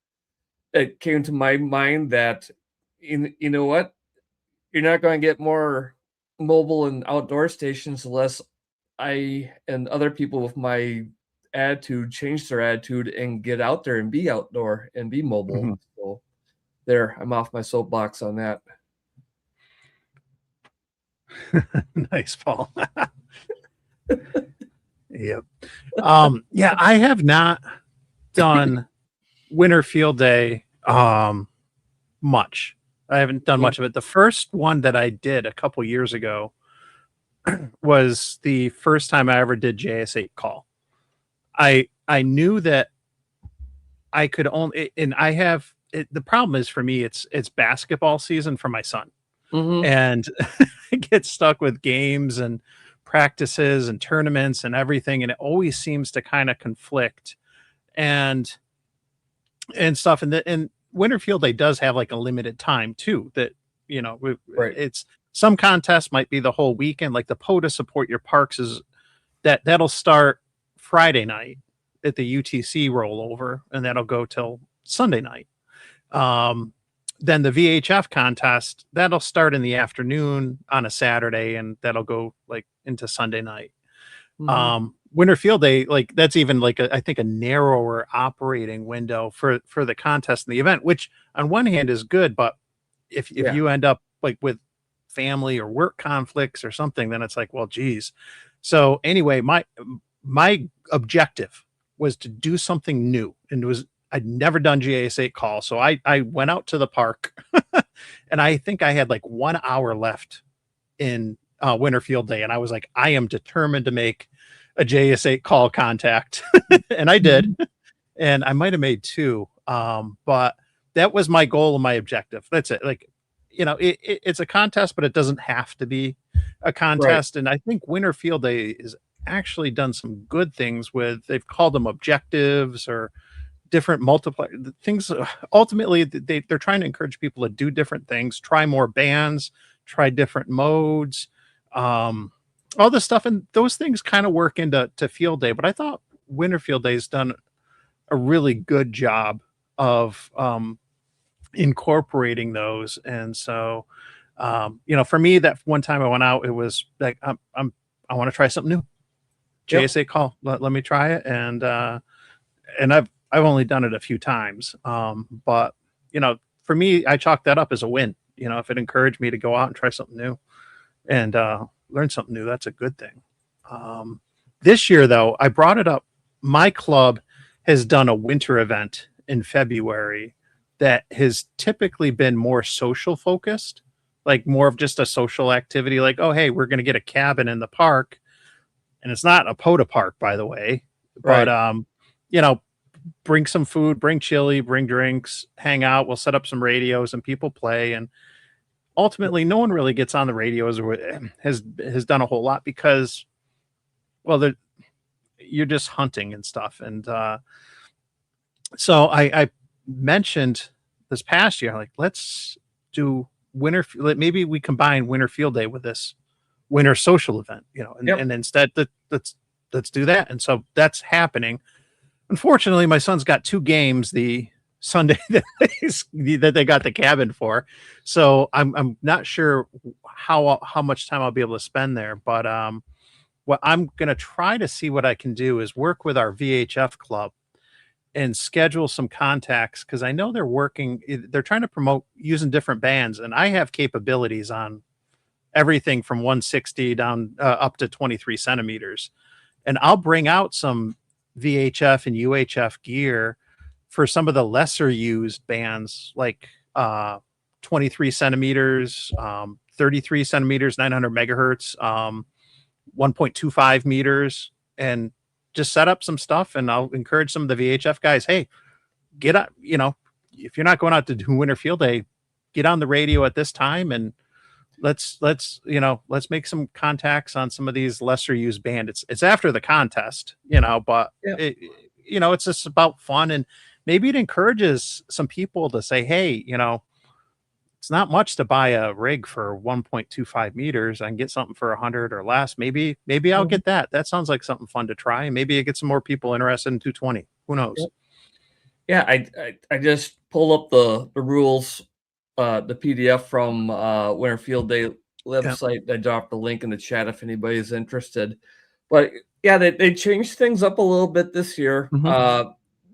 it came to my mind that, you know what, you're not going to get more mobile and outdoor stations unless I and other people with my attitude change their attitude and get out there and be outdoor and be mobile. So there, I'm off my soapbox on that. Nice, Paul. Yep. Yeah, I have not done winter field day much. I haven't done much of it. The first one that I did a couple years ago was the first time I ever did JS8 call. I knew that I could only, and I have the problem is for me it's basketball season for my son. And I get stuck with games and practices and tournaments and everything, and it always seems to kind of conflict and stuff. And winter field day does have like a limited time too, that it's some contests might be the whole weekend, like the POTA support your parks is that'll start Friday night at the UTC rollover, and that'll go till Sunday night. Then the VHF contest, that'll start in the afternoon on a Saturday, and that'll go like into Sunday night. Winter field day, like that's even like I think a narrower operating window for the contest and the event, which on one hand is good, but if you end up like with family or work conflicts or something, then it's like, well, geez. So anyway, my objective was to do something new, and I'd never done GS8 call. So I went out to the park and I think I had like 1 hour left in winter field day. And I was like, I am determined to make a JS8 call contact. And I did. And I might've made two. But that was my goal and my objective. That's it. Like, it's a contest, but it doesn't have to be a contest. Right. And I think winter field day is actually done some good things with, they've called them objectives or different multiplier things. Ultimately, they're trying to encourage people to do different things, try more bands, try different modes, all this stuff. And those things kind of work into field day. But I thought winter field day has done a really good job of incorporating those. And so, for me, that one time I went out, it was like, I want to try something new. JS8 call. Let me try it. And I've only done it a few times. But for me, I chalk that up as a win. If it encouraged me to go out and try something new and learn something new, that's a good thing. This year though, I brought it up. My club has done a winter event in February that has typically been more social focused, like more of just a social activity, like, oh, hey, we're going to get a cabin in the park. And it's not a POTA park, by the way, but, bring some food, bring chili, bring drinks, hang out. We'll set up some radios and people play. And ultimately, no one really gets on the radios or has done a whole lot because, well, you're just hunting and stuff. And so I mentioned this past year, like, let's do maybe we combine winter field day with this winter social event, and instead let's do that. And so that's happening. Unfortunately, my son's got two games the Sunday that they got the cabin for. So I'm not sure how much time I'll be able to spend there. But what I'm going to try to see what I can do is work with our VHF club and schedule some contacts, because I know they're trying to promote using different bands. And I have capabilities on everything from 160 down up to 23 centimeters. And I'll bring out some VHF and UHF gear for some of the lesser used bands, like 23 centimeters, 33 centimeters, 900 megahertz, 1.25 meters, and just set up some stuff. And I'll encourage some of the VHF guys, hey, get up, if you're not going out to do winter field day, get on the radio at this time, and let's make some contacts on some of these lesser used bands. It's after the contest, but it's just about fun, and maybe it encourages some people to say, hey, it's not much to buy a rig for 1.25 meters. I can get something for 100 or less. Maybe I'll get that. That sounds like something fun to try. And maybe it gets some more people interested in 220. Who knows? Yeah, I just pulled up the rules, the PDF from Winter Field Day website. I dropped the link in the chat if anybody's interested. But yeah, they changed things up a little bit this year.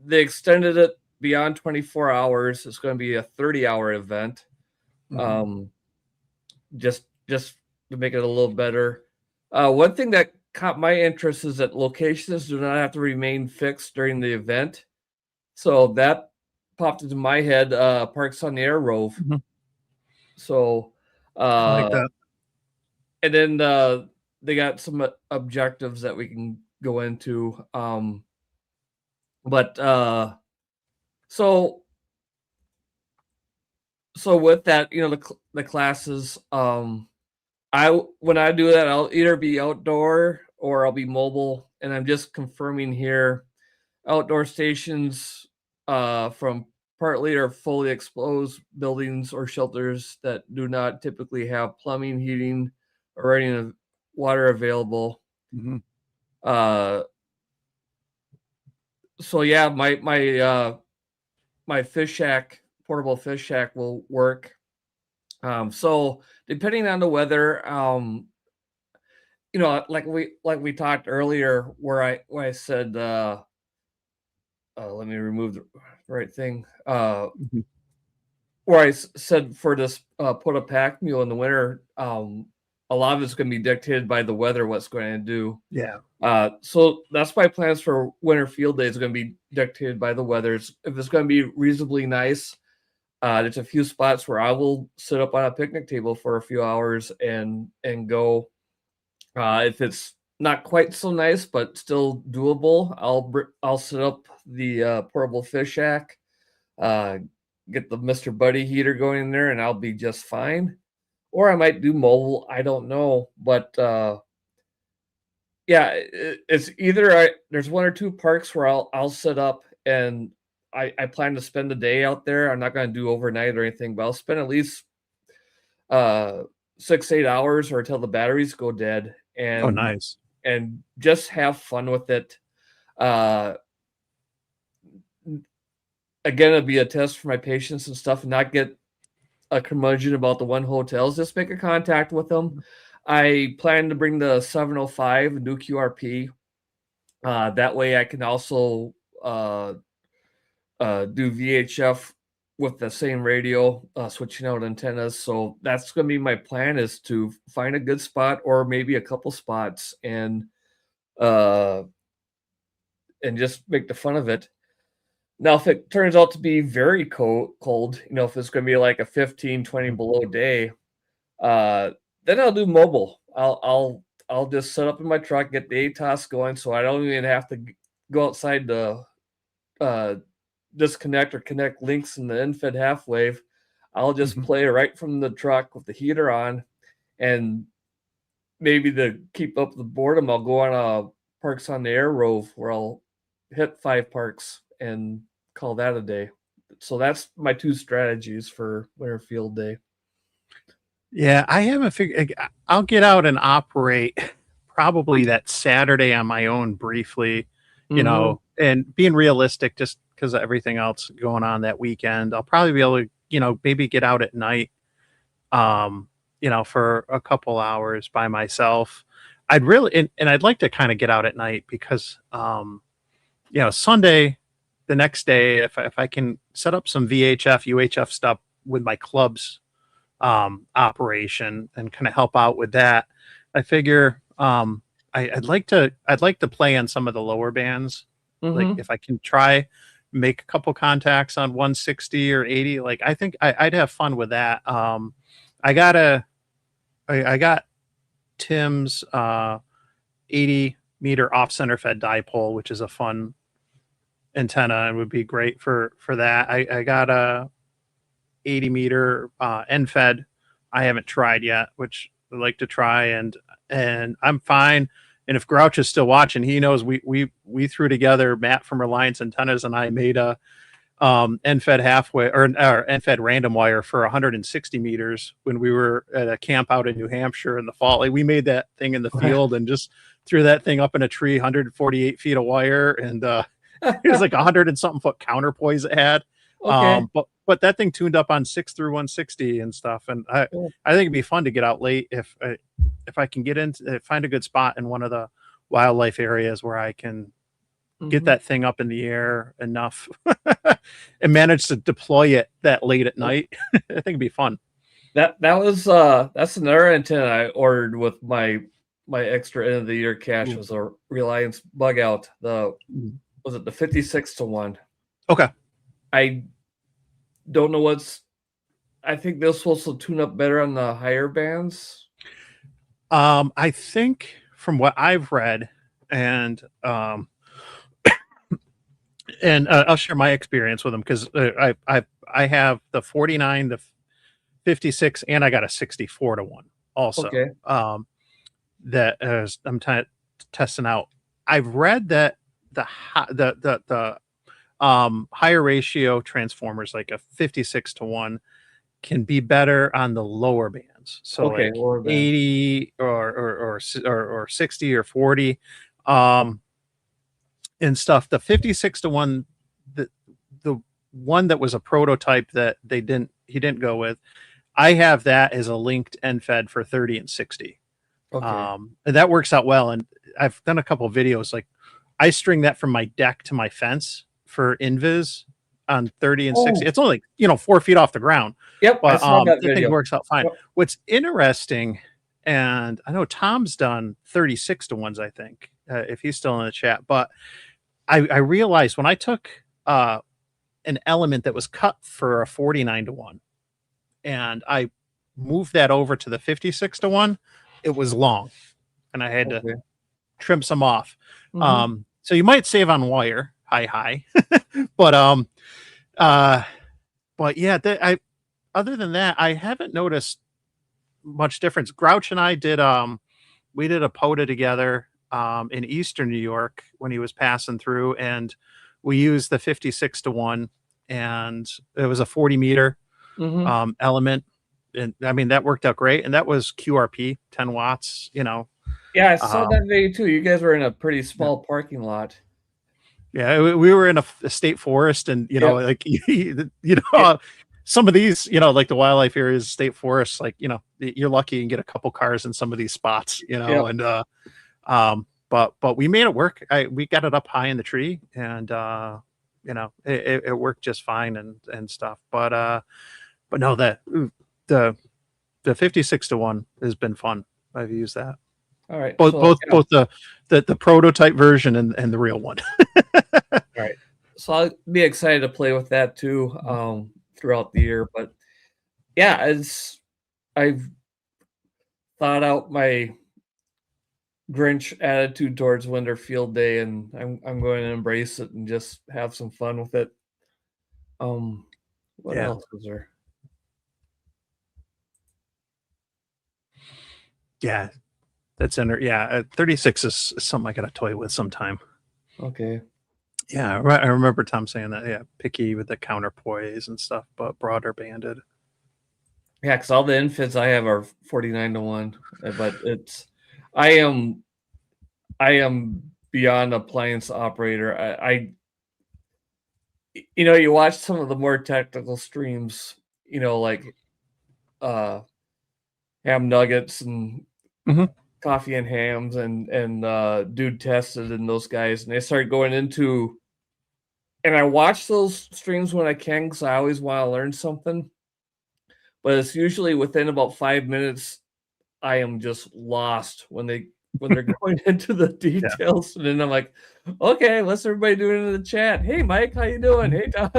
They extended it beyond 24 hours. It's going to be a 30-hour event. Just to make it a little better. One thing that caught my interest is that locations do not have to remain fixed during the event. So that popped into my head, Parks on the Air Rove. So I like that. And then they got some objectives that we can go into. So with that, the classes, when I do that, I'll either be outdoor or I'll be mobile, and I'm just confirming here, outdoor stations from partly or fully exposed buildings or shelters that do not typically have plumbing, heating, or any water available. So yeah, my fish shack, portable fish shack will work. So depending on the weather, like we talked earlier, where I said, let me remove the right thing. Where I said for this put a pack mule in the winter, a lot of it's going to be dictated by the weather, what's going to do. Yeah. So that's my plans for winter field days are going to be dictated by the weather. If it's going to be reasonably nice, there's a few spots where I will sit up on a picnic table for a few hours and go. If it's not quite so nice but still doable, I'll set up the portable fish shack, get the Mr. Buddy heater going in there, and I'll be just fine. Or I might do mobile. I don't know, but yeah, it's either there's one or two parks where I'll set up, and I plan to spend the day out there. I'm not going to do overnight or anything, but I'll spend at least 6-8 hours or until the batteries go dead. And nice. And just have fun with it. Again, it'll be a test for my patience and stuff, and not get a curmudgeon about the one hotels. Just make a contact with them. I plan to bring the 705 new QRP. That way I can also do VHF with the same radio, switching out antennas. So that's going to be my plan, is to find a good spot or maybe a couple spots and just make the fun of it. Now, if it turns out to be very cold, if it's going to be like a 15, 20 below day, then I'll do mobile. I'll just set up in my truck, get the ATOS going, so I don't even have to go outside to disconnect or connect links in the infed half wave. I'll just play right from the truck with the heater on, and maybe to keep up the boredom, I'll go on a Parks on the Air Rove where I'll hit 5 parks and call that a day. So that's my 2 strategies for winter field day. Yeah, I haven't figured. I'll get out and operate probably that Saturday on my own briefly, and being realistic, just because of everything else going on that weekend, I'll probably be able to, maybe get out at night, for a couple hours by myself. I'd really, and I'd like to kind of get out at night because, Sunday, the next day, if I can set up some VHF, UHF stuff with my club's operation and kind of help out with that, I figure I'd like to play on some of the lower bands. Like if I can try make a couple contacts on 160 or 80, like I think I'd have fun with that. I gotta I got Tim's 80-meter off-center fed dipole, which is a fun antenna and would be great for that. I got a 80-meter end fed. I haven't tried yet, which I'd like to try, and I'm fine. And if Grouch is still watching, he knows we threw together, Matt from Reliance Antennas and I made a end fed halfway or end fed random wire for 160 meters when we were at a camp out in New Hampshire in the fall. Like, we made that thing in the field and just threw that thing up in a tree, 148 feet of wire, and it was like 100 and something foot counterpoise it had. Okay. But that thing tuned up on 6 through 160 and stuff, and I think it'd be fun to get out late if I can get into find a good spot in one of the wildlife areas where I can get that thing up in the air enough and manage to deploy it that late at night. I think it'd be fun. That's another antenna I ordered with my extra end of the year cash. Was a Reliance bug out. Was it the 56-1? Okay. I don't know I think they're supposed to tune up better on the higher bands. I think from what I've read, and I'll share my experience with them, because I have the 49, the 56, and I got a 64-1 also. Okay. That I'm testing out. I've read that the higher ratio transformers, like a 56-1, can be better on the lower bands. So okay, like 80 or 60 or 40. And stuff. The 56-1, the one that was a prototype that he didn't go with, I have that as a linked end fed for 30 and 60. Okay. And that works out well. And I've done a couple of videos, like I string that from my deck to my fence for invis on 30 and 60. It's only 4 feet off the ground. Yep. But I saw that the video. thing works out fine. Yep. What's interesting, and I know Tom's done 36-1s, I think, if he's still in the chat, but I realized when I took an element that was cut for a 49-1 and I moved that over to the 56-1, it was long and I had to trim some off. So you might save on wire, high, but yeah, other than that, I haven't noticed much difference. Grouch and I did we did a POTA together in Eastern New York when he was passing through, and we used the 56-1, and it was a 40-meter element, and I mean that worked out great, and that was QRP 10 watts. Yeah, I saw that video too. You guys were in a pretty small parking lot. Yeah, we were in a state forest, and like some of these, like the wildlife areas, state forests, like you're lucky and get a couple cars in some of these spots, and but we made it work. We got it up high in the tree, and it worked just fine and stuff. But no, the 56-1 has been fun. I've used that. All right. Both the prototype version and the real one. All right. So I'll be excited to play with that too throughout the year. But yeah, as I've thought out my Grinch attitude towards Winter Field Day, and I'm going to embrace it and just have some fun with it. What else is there? Yeah, that's 36 is something I got to toy with sometime. Okay. Yeah, I remember Tom saying that. Yeah, picky with the counterpoise and stuff, but broader banded. Yeah, because all the infits I have are 49-1, but I am beyond appliance operator. You watch some of the more technical streams, like ham nuggets and coffee and hams and Dude Tested and those guys, and they start going into, and I watch those streams when I can because I always want to learn something, but it's usually within about 5 minutes I am just lost when they're going into the details. And then I'm like, okay, what's everybody doing in the chat? Hey Mike, how you doing? Hey Tom.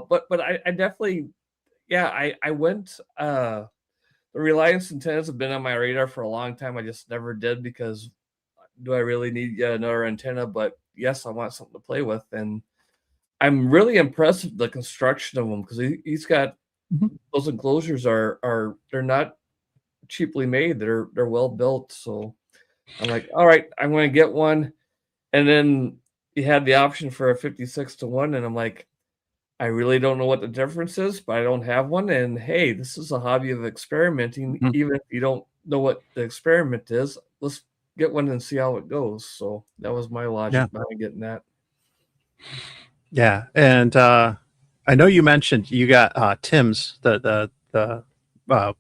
But I definitely, I went Reliance antennas have been on my radar for a long time. I just never did because do I really need yet another antenna? But yes, I want something to play with, and I'm really impressed with the construction of them because he's got those enclosures are they're not cheaply made. They're well built. So I'm like, all right, I'm going to get one. And then he had the option for a 56-1, and I'm like, I really don't know what the difference is, but I don't have one. And hey, this is a hobby of experimenting. Even if you don't know what the experiment is, let's get one and see how it goes. So that was my logic behind getting that. Yeah, and I know you mentioned you got Tim's the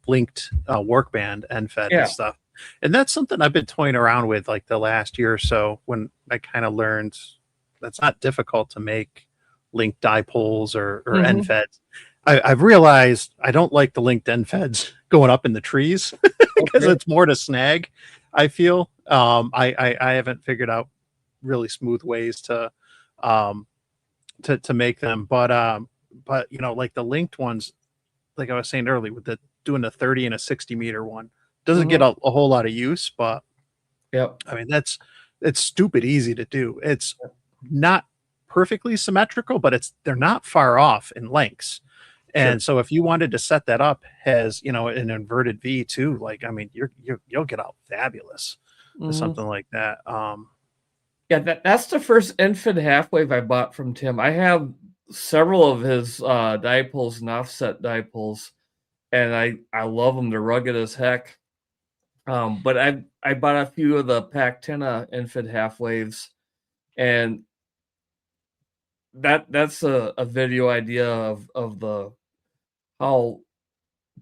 blinked work band end fed and stuff, and that's something I've been toying around with like the last year or so. When I kind of learned that's not difficult to make linked dipoles or end feds. I've realized I don't like the linked end feds going up in the trees because it's more to snag. I feel I haven't figured out really smooth ways to make them, but you know, like the linked ones, like I was saying earlier, with the doing a 30 and a 60 meter one doesn't get a whole lot of use, but I mean it's stupid easy to do. It's not perfectly symmetrical, but they're not far off in lengths. And so if you wanted to set that up as, you know, an inverted V too, like, I mean, you'll get out fabulous with something like that. Yeah, that's the first infant half wave I bought from Tim. I have several of his dipoles and offset dipoles, and I love them. They're rugged as heck. But I bought a few of the Pac-10 infant half waves, and that's a video idea of the how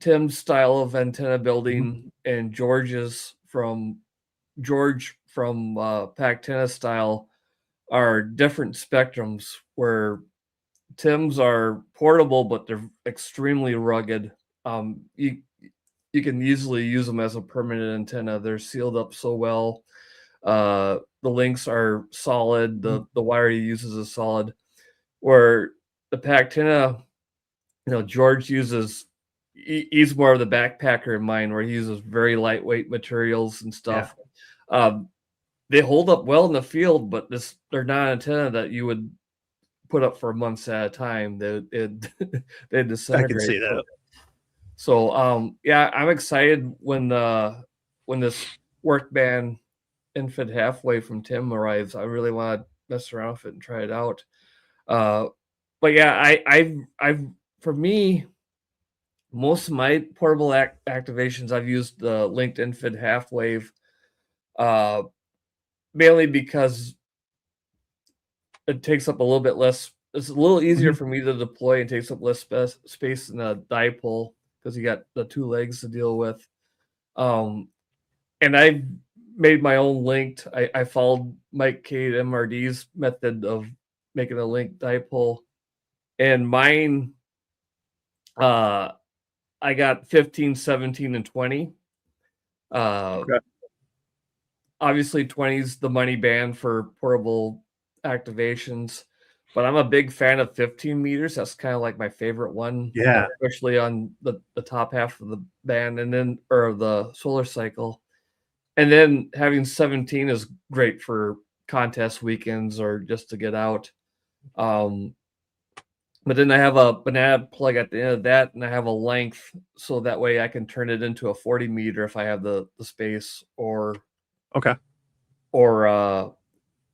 Tim's style of antenna building and George from Pac-10 style are different spectrums, where Tim's are portable, but they're extremely rugged. You can easily use them as a permanent antenna. They're sealed up so well. The links are solid. The wire he uses is solid. Where the Pac-10, you know, George uses, he's more of the backpacker in mine, where he uses very lightweight materials and stuff. They hold up well in the field, but they're not an antenna that you would put up for months at a time. They disintegrate. I can see that. So yeah, I'm excited when this work band infant halfway from Tim arrives. I really want to mess around with it and try it out. But yeah, I've for me, most of my portable activations, I've used the linked infant half wave, mainly because it takes up a little bit less. It's a little easier for me to deploy and takes up less space in a dipole because you got the two legs to deal with. And I've made my own linked. I followed Mike K. MRD's method of making a linked dipole, and mine, I got 15, 17, and 20. Obviously 20 is the money band for portable activations, but I'm a big fan of 15 meters. That's kind of like my favorite one. Yeah. Especially on the top half of the band, and then, or the solar cycle. And then having 17 is great for contest weekends or just to get out. But then I have a banana plug at the end of that, and I have a length, so that way I can turn it into a 40 meter if I have the space, or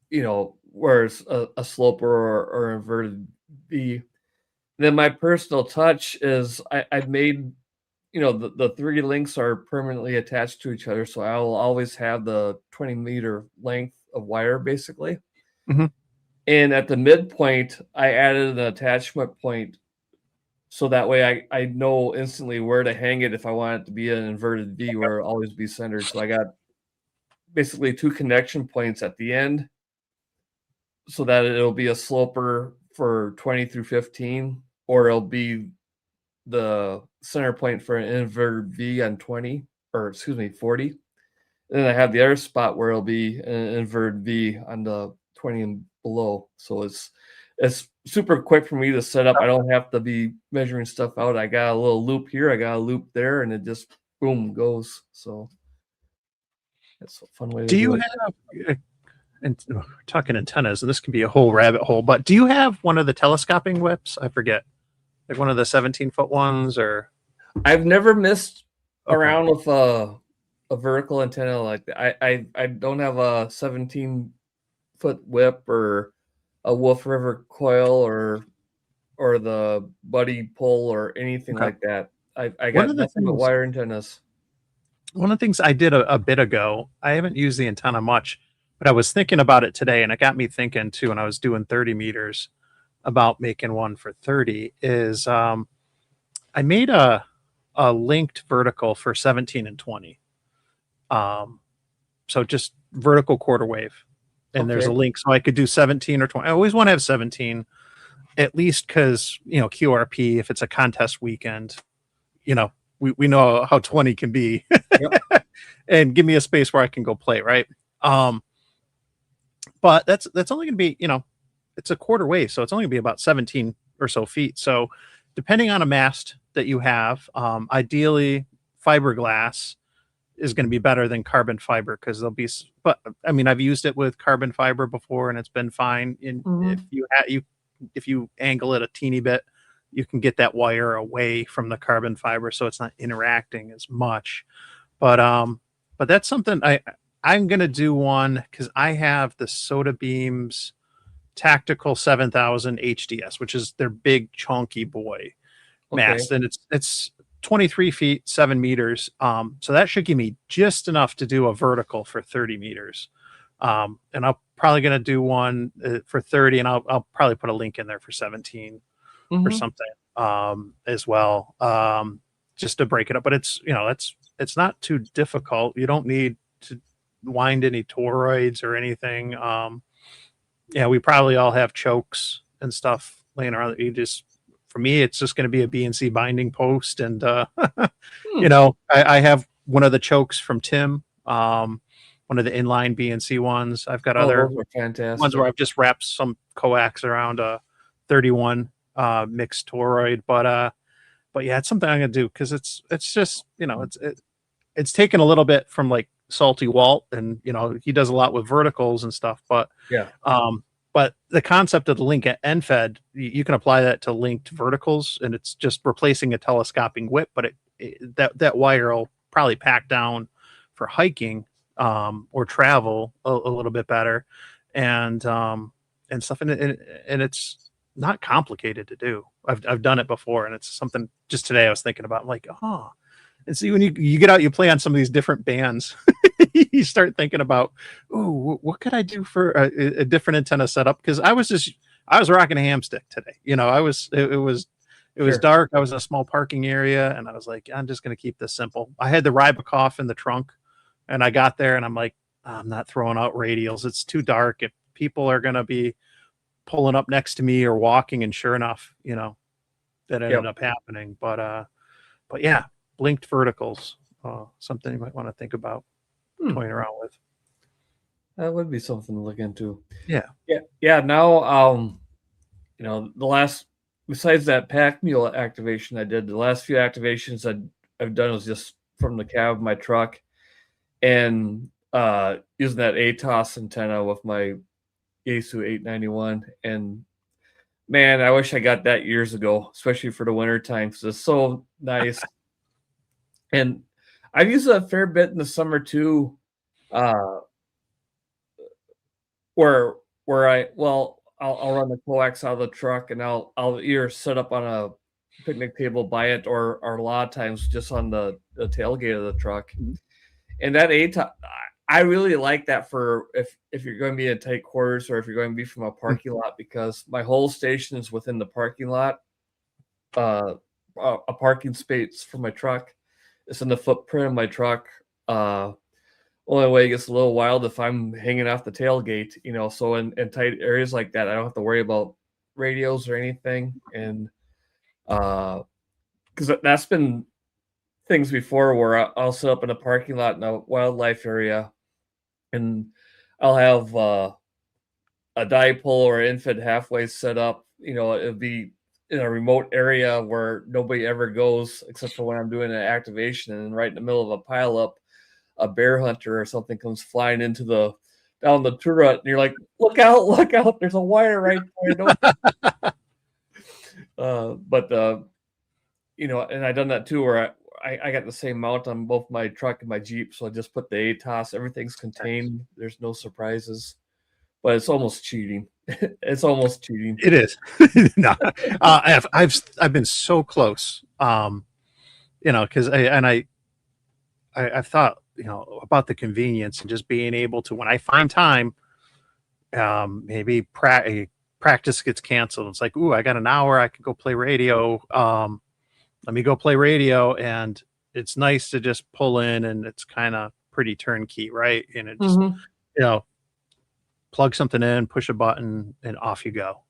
you know, where it's a sloper or inverted V. Then my personal touch is I've made, you know, the three links are permanently attached to each other, so I'll always have the 20 meter length of wire basically. And at the midpoint, I added an attachment point, so that way I know instantly where to hang it if I want it to be an inverted V, where it'll always be centered. So I got basically two connection points at the end, so that it'll be a sloper for 20 through 15, or it'll be the center point for an inverted V on 20, or excuse me, 40. And then I have the other spot where it'll be an inverted V on the 20 and below. So it's super quick for me to set up. I don't have to be measuring stuff out. I got a little loop here, I got a loop there, and it just boom goes. So it's a fun way to Do you it. have, and we're talking antennas, and this can be a whole rabbit hole, but do you have one of the telescoping whips? I forget, like one of the 17-foot ones, or? I've never missed Okay. around with a vertical antenna like that. I don't have a 17-foot whip or a Wolf River coil or the buddy pull or anything Okay. like that. I One got of the nothing but things, wire antennas. one of the things I did a bit ago, I haven't used the antenna much, but I was thinking about it today, and it got me thinking too. When I was doing 30 meters, about making one for 30, is I made a linked vertical for 17 and 20. So just vertical quarter wave, and there's Okay. a link, so I could do 17 or 20. I always want to have 17, at least because QRP, if it's a contest weekend, we know how 20 can be. Yep. And give me a space where I can go play, right? But that's only going to be, it's a quarter wave, so it's only going to be about 17 or so feet. So depending on a mast that you have, ideally fiberglass is going to be better than carbon fiber, because there'll be, but I mean, I've used it with carbon fiber before and it's been fine. And if you angle it a teeny bit, you can get that wire away from the carbon fiber, so it's not interacting as much. But that's something I'm gonna do one, because I have the Soda Beams Tactical 7000 HDS, which is their big chunky boy mast, and it's 23 feet 7 meters. So that should give me just enough to do a vertical for 30 meters. And I'm probably gonna do one for 30, and I'll probably put a link in there for 17 or something as well, just to break it up. But it's not too difficult. You don't need to wind any toroids or anything. Yeah, we probably all have chokes and stuff laying around. For me, it's just going to be a BNC binding post, and I have one of the chokes from Tim, one of the inline BNC ones. I've got other those are fantastic ones where I've just wrapped some coax around a 31 mixed toroid. But yeah, it's something I'm gonna do, because it's just it's taken a little bit from like Salty Walt, and he does a lot with verticals and stuff. But but the concept of the link at end fed, you can apply that to linked verticals, and it's just replacing a telescoping whip. But that wire will probably pack down for hiking or travel a little bit better, and stuff. And it's not complicated to do. I've done it before, and it's something just today I was thinking about. I'm like, and see, when you get out, you play on some of these different bands, you start thinking about, oh, what could I do for a different antenna setup? Because I was rocking a ham stick today. It was dark. I was in a small parking area, and I was like, I'm just going to keep this simple. I had the Rybakoff in the trunk, and I got there, and I'm like, I'm not throwing out radials. It's too dark. If people are going to be pulling up next to me or walking, and sure enough, that ended up happening. But yeah, blinked verticals, something you might want to think about toying around with. That would be something to look into. Yeah. Now, the last, besides that pack mule activation I did, the last few activations I've done was just from the cab of my truck, and using that ATOS antenna with my Yaesu 891. And man, I wish I got that years ago, especially for the winter time, because it's so nice. And I've used it a fair bit in the summer too, where I'll run the coax out of the truck, and I'll either set up on a picnic table by it, or a lot of times just on the tailgate of the truck. And that ATOS, I really like that for if you're going to be in tight quarters, or if you're going to be from a parking lot, because my whole station is within the parking lot. A parking space for my truck. It's in the footprint of my truck. Only way it gets a little wild if I'm hanging off the tailgate, so in tight areas like that, I don't have to worry about radios or anything. And because that's been things before where I'll set up in a parking lot in a wildlife area, and I'll have a dipole or infant halfway set up. It'd be in a remote area where nobody ever goes except for when I'm doing an activation, and right in the middle of a pileup, a bear hunter or something comes flying into the down the turret, and you're like, look out, there's a wire right there. Don't but you know, and I done that too where I got the same mount on both my truck and my Jeep, so I just put the ATOS, everything's contained, there's no surprises. But it's almost cheating. It's almost cheating. It is. No, I've been so close. You know, because I've thought, you know, about the convenience and just being able to, when I find time, maybe practice gets canceled. It's like, ooh, I got an hour, I could go play radio. Let me go play radio, and it's nice to just pull in, and it's kind of pretty turnkey, right? And it just, you know, plug something in, push a button, and off you go.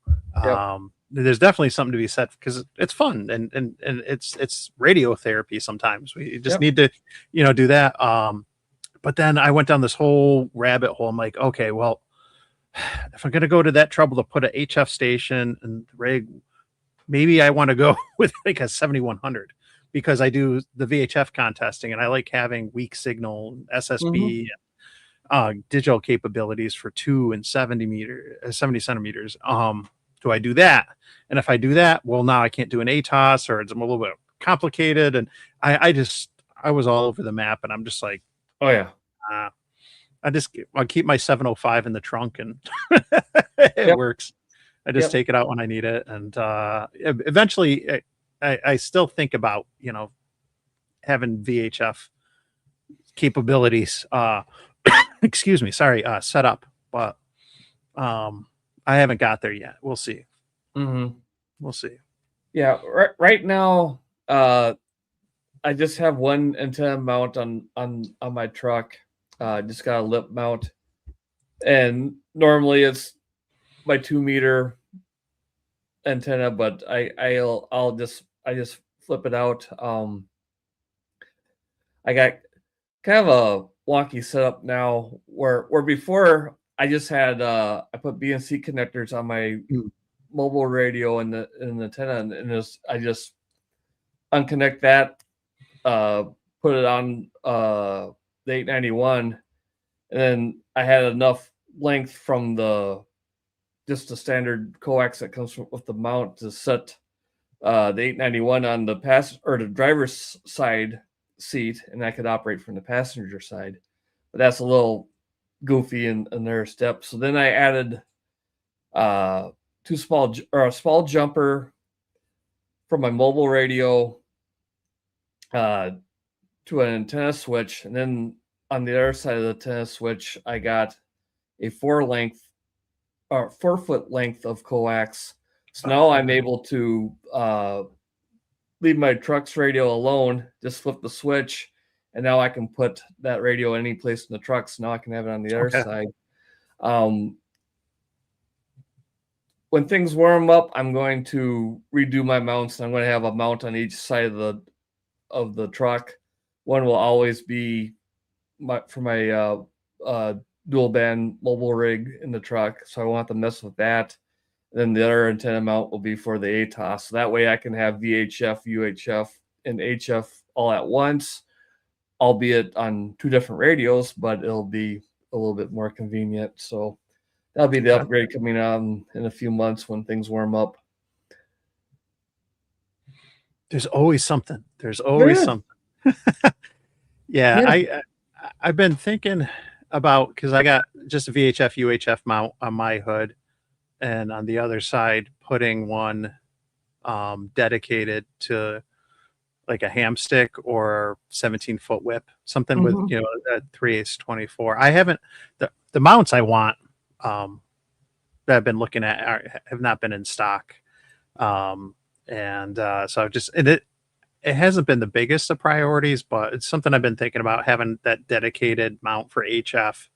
Yep. There's definitely something to be said because it's fun and it's radio therapy. Sometimes we just need to, you know, do that. But then I went down this whole rabbit hole. I'm like, okay, well, if I'm going to go to that trouble to put a HF station and rig, maybe I want to go with like a 7100 because I do the VHF contesting and I like having weak signal, SSB, digital capabilities for 2 and 70 centimeters. Do I do that? And if I do that, well, now I can't do an ATOS, or it's a little bit complicated. And I was all over the map, and I'm just like, oh yeah, I'll keep my 705 in the trunk, and it works. I just take it out when I need it. And eventually I still think about, you know, having VHF capabilities, excuse me, sorry, set up, but I haven't got there yet. We'll see. We'll see. Yeah, right now, I just have one antenna mount on my truck. Just got a lip mount, and normally it's my 2-meter antenna, but I just flip it out. I got kind of a wonky setup now where before I just had I put BNC connectors on my mobile radio and the antenna, and I just unconnect that, put it on the 891, and then I had enough length from just the standard coax that comes with the mount to set the 891 on the the driver's side seat, and I could operate from the passenger side. But that's a little goofy in their step. So then I added a small jumper from my mobile radio to an antenna switch, and then on the other side of the antenna switch, I got a 4-foot length of coax. So now I'm able to leave my truck's radio alone, just flip the switch, and now I can put that radio any place in the truck. So now I can have it on the other side. When things warm up, I'm going to redo my mounts. I'm going to have a mount on each side of the truck. One will always be for my dual band mobile rig in the truck, so I won't have to mess with that. And then the other antenna mount will be for the ATOS. So that way I can have VHF, UHF, and HF all at once, albeit on 2 different radios, but it'll be a little bit more convenient. So that'll be the upgrade coming on in a few months when things warm up. There's always something. There's always something. I've been thinking about, because I got just a VHF, UHF mount on my hood, and on the other side, putting one dedicated to like a ham stick or 17-foot whip, something with, you know, a 3/8 24. I haven't, the mounts I want that I've been looking at have not been in stock. So I've just, it hasn't been the biggest of priorities, but it's something I've been thinking about, having that dedicated mount for HF,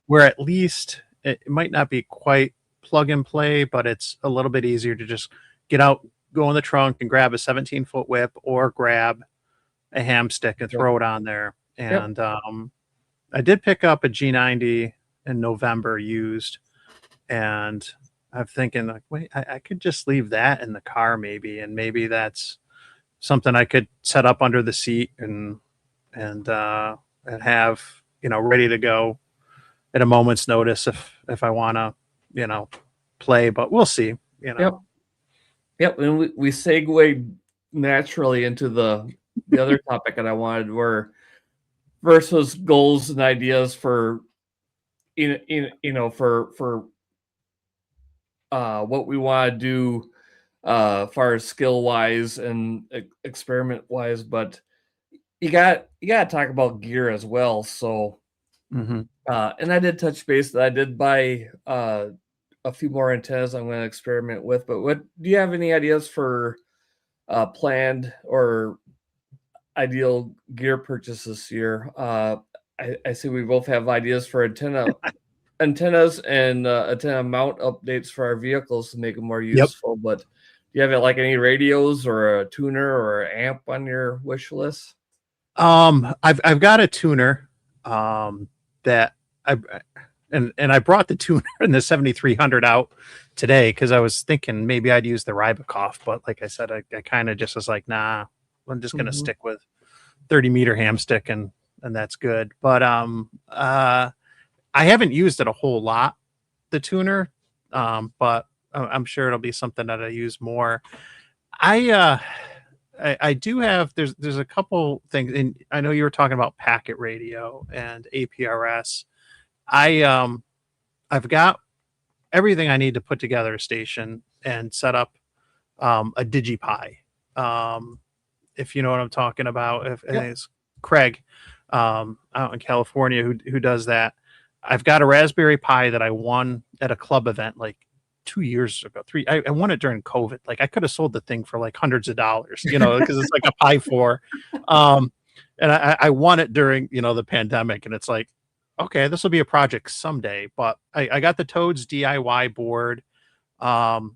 where at least it might not be quite plug and play, but it's a little bit easier to just get out, go in the trunk and grab a 17-foot whip or grab a ham stick and throw it on there. And I did pick up a G90 in November used, and I'm thinking like, wait, I could just leave that in the car maybe, and maybe that's something I could set up under the seat and have, ready to go at a moment's notice if I want to, play. But we'll see. Yep, and we segued naturally into the other topic that I wanted, were versus goals and ideas for for what we want to do far as skill wise and experiment wise, but you got to talk about gear as well. So and I did touch base that I did buy a few more antennas I'm going to experiment with. But what do you have any ideas for planned or ideal gear purchase this year? I see we both have ideas for antennas and antenna mount updates for our vehicles to make them more useful. But do you have like any radios or a tuner or an amp on your wish list? I've got a tuner that I brought the tuner and the 7300 out today because I was thinking maybe I'd use the Rybakov, but like I said, I kind of just was like, nah, I'm just gonna stick with 30-meter hamstick and that's good. But I haven't used it a whole lot, the tuner, but I'm sure it'll be something that I use more. I do have there's a couple things, and I know you were talking about packet radio and APRS. I've got everything I need to put together a station and set up a DigiPi. If you know what I'm talking about, I think it's Craig out in California who does that. I've got a Raspberry Pi that I won at a club event like 2 years ago. I won it during COVID. Like I could have sold the thing for like hundreds of dollars, because it's like a Pi 4. And I won it during, the pandemic, and it's like, okay, this will be a project someday. But I got the Toads DIY board. And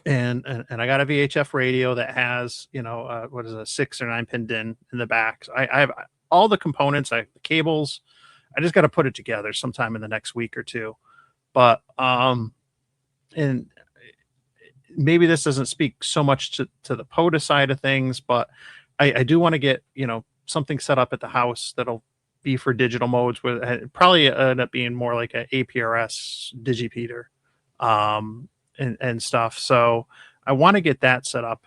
I got a VHF radio that has, what is it, a 6 or 9 pin DIN in the back. So I have all the components, the cables. I just got to put it together sometime in the next week or two. But and maybe this doesn't speak so much to the POTA side of things, but I do want to get, something set up at the house that'll be for digital modes, where probably end up being more like an APRS digipeater and stuff. So I want to get that set up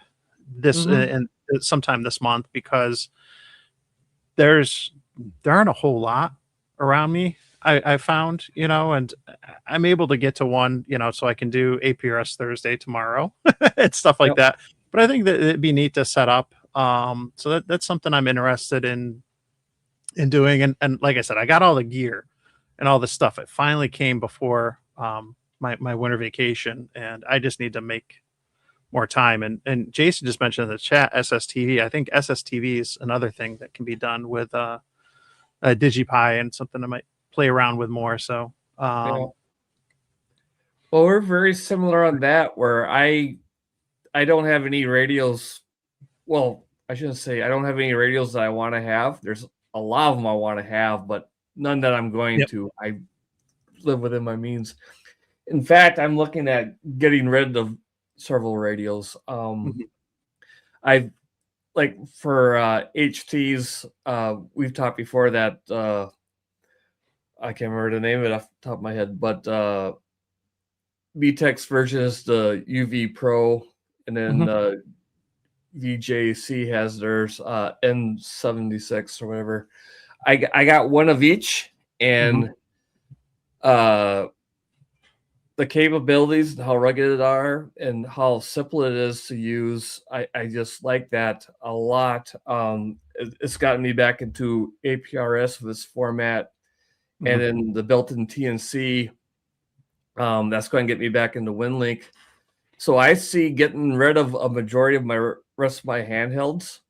this and sometime this month, because there aren't a whole lot around me. I found, and I'm able to get to one, so I can do APRS Thursday tomorrow and stuff like that. But I think that it'd be neat to set up. So that's something I'm interested in doing. And like I said, I got all the gear and all the stuff. It finally came before my winter vacation, and I just need to make more time. And Jason just mentioned in the chat SSTV. I think SSTV is another thing that can be done with a DigiPi, and something I might play around with more. So well, we're very similar on that, where I don't have any radios. Well, I shouldn't say I don't have any radios that I want to have. There's a lot of them I want to have, but none that I'm going to. I live within my means. In fact, I'm looking at getting rid of several radios. I've like for HTs, we've talked before that I can't remember the name of it off the top of my head, but BTEX version is the UV Pro, and then VJC has theirs N76 or whatever. I got one of each, and the capabilities and how rugged it are and how simple it is to use, I just like that a lot. It's gotten me back into APRS with this format, and then the built-in TNC. That's going to get me back into WinLink. So I see getting rid of a majority of my rest of my handhelds,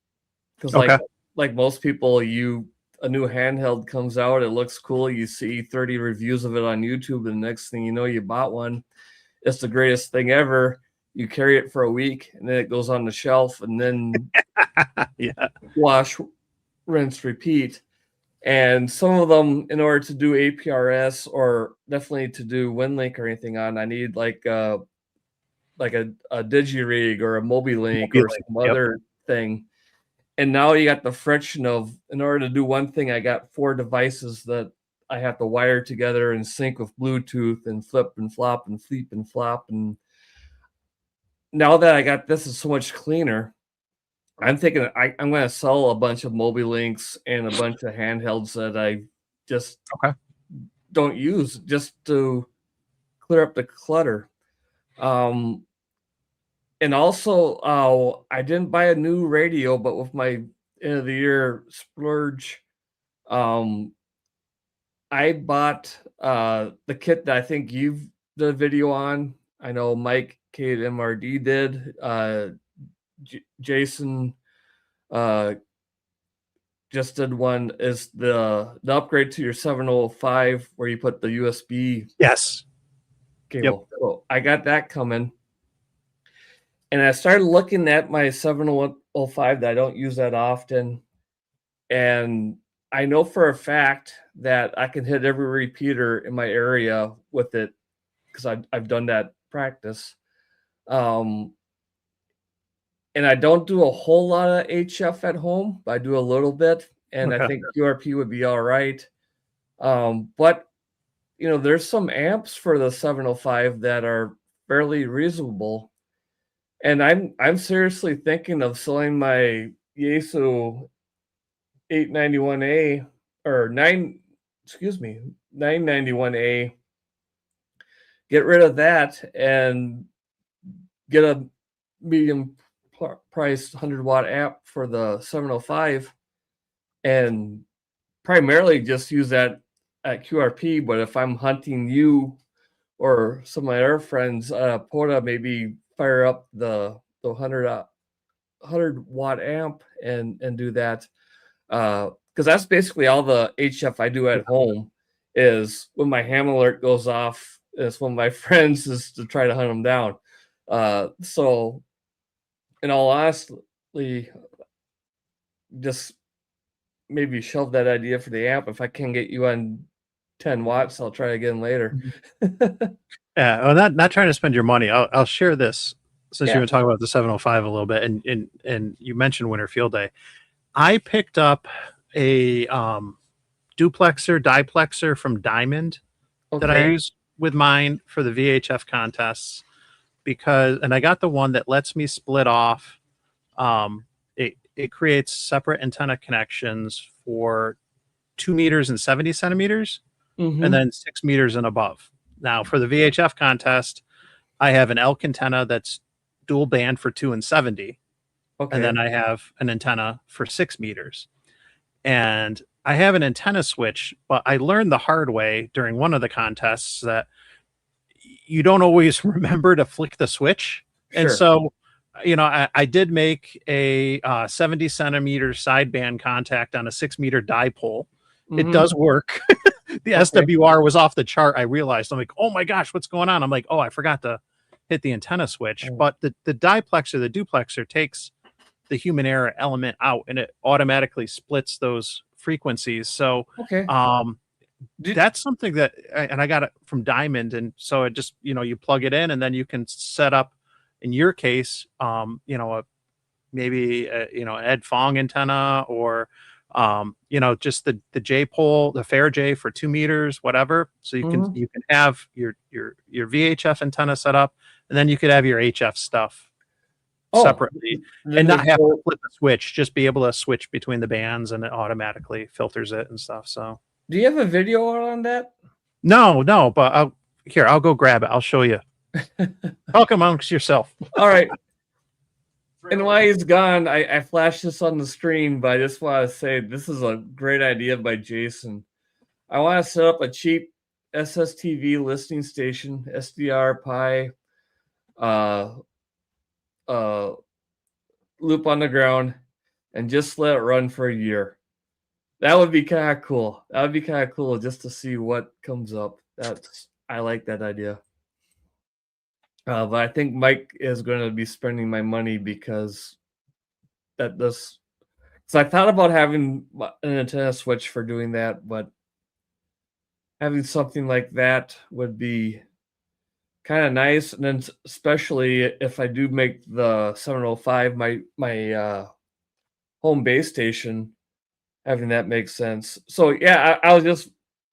because like most people, a new handheld comes out, it looks cool, you see 30 reviews of it on YouTube, and the next thing you know, you bought one. It's the greatest thing ever. You carry it for a week, and then it goes on the shelf, and then wash, rinse, repeat. And some of them, in order to do APRS or definitely to do WinLink or anything on, I need like a DigiRig or a MobiLink or some other thing. And now you got the friction of, in order to do one thing, I got 4 devices that I have to wire together and sync with Bluetooth and flip and flop and fleep and flop. And now that I got this, is so much cleaner. I'm thinking I'm going to sell a bunch of MobiLinks and a bunch of handhelds that I just don't use, just to clear up the clutter. And also, I didn't buy a new radio, but with my end of the year splurge, I bought the kit that I think you've did a video on. I know Mike K at MRD did. Jason just did one. Is the upgrade to your 705 where you put the USB cable. So I got that coming. And I started looking at my 705 that I don't use that often. And I know for a fact that I can hit every repeater in my area with it because I've done that practice. And I don't do a whole lot of HF at home, but I do a little bit. And I think QRP would be all right. But, you know, there's some amps for the 705 that are fairly reasonable. And I'm seriously thinking of selling my Yaesu 891A or 991A. Get rid of that and get a medium priced 100-watt amp for the 705 and primarily just use that at QRP. But if I'm hunting you or some of my other friends, POTA, maybe fire up the 100-watt amp and do that. Because that's basically all the HF I do at home is when my ham alert goes off, it's one of my friends is to try to hunt them down. So in all honesty, just maybe shelve that idea for the amp. If I can get you on 10 watts, I'll try again later. Yeah, well, not trying to spend your money. I'll share this since you were talking about the 705 a little bit, and you mentioned Winter Field Day. I picked up a duplexer, diplexer from Diamond that I use with mine for the VHF contests and I got the one that lets me split off. It creates separate antenna connections for 2 meters and 70 centimeters, and then 6 meters and above. Now for the VHF contest, I have an elk antenna that's dual band for 2 and 70. And then I have an antenna for 6 meters. And I have an antenna switch, but I learned the hard way during one of the contests that you don't always remember to flick the switch. And so, you know, I did make a 70 centimeter sideband contact on a 6 meter dipole. It does work. The SWR was off the chart. I realized, I'm like, oh my gosh, what's going on? I'm like, oh, I forgot to hit the antenna switch. But the diplexer, the duplexer takes the human error element out and it automatically splits those frequencies. So that's something that, and I got it from Diamond. And so it just, you know, you plug it in and then you can set up, in your case, you know, maybe you know, an Ed Fong antenna or, you know, just the J pole, the Fair J for 2 meters, whatever. So you can have your VHF antenna set up, and then you could have your HF stuff separately and not have to flip the switch, just be able to switch between the bands and it automatically filters it and stuff. So do you have a video on that? No, but I'll go grab it. I'll show you. Talk amongst yourself. All right. And while he's gone, I flashed this on the screen, but I just want to say this is a great idea by Jason. I want to set up a cheap SSTV listening station, SDR Pi, loop on the ground, and just let it run for a year. That would be kind of cool. That would be kind of cool just to see what comes up. I like that idea. But I think Mike is going to be spending my money because that does So I thought about having an antenna switch for doing that, but having something like that would be kind of nice. And then especially if I do make the 705 my home base station, having that make sense. So yeah, I was just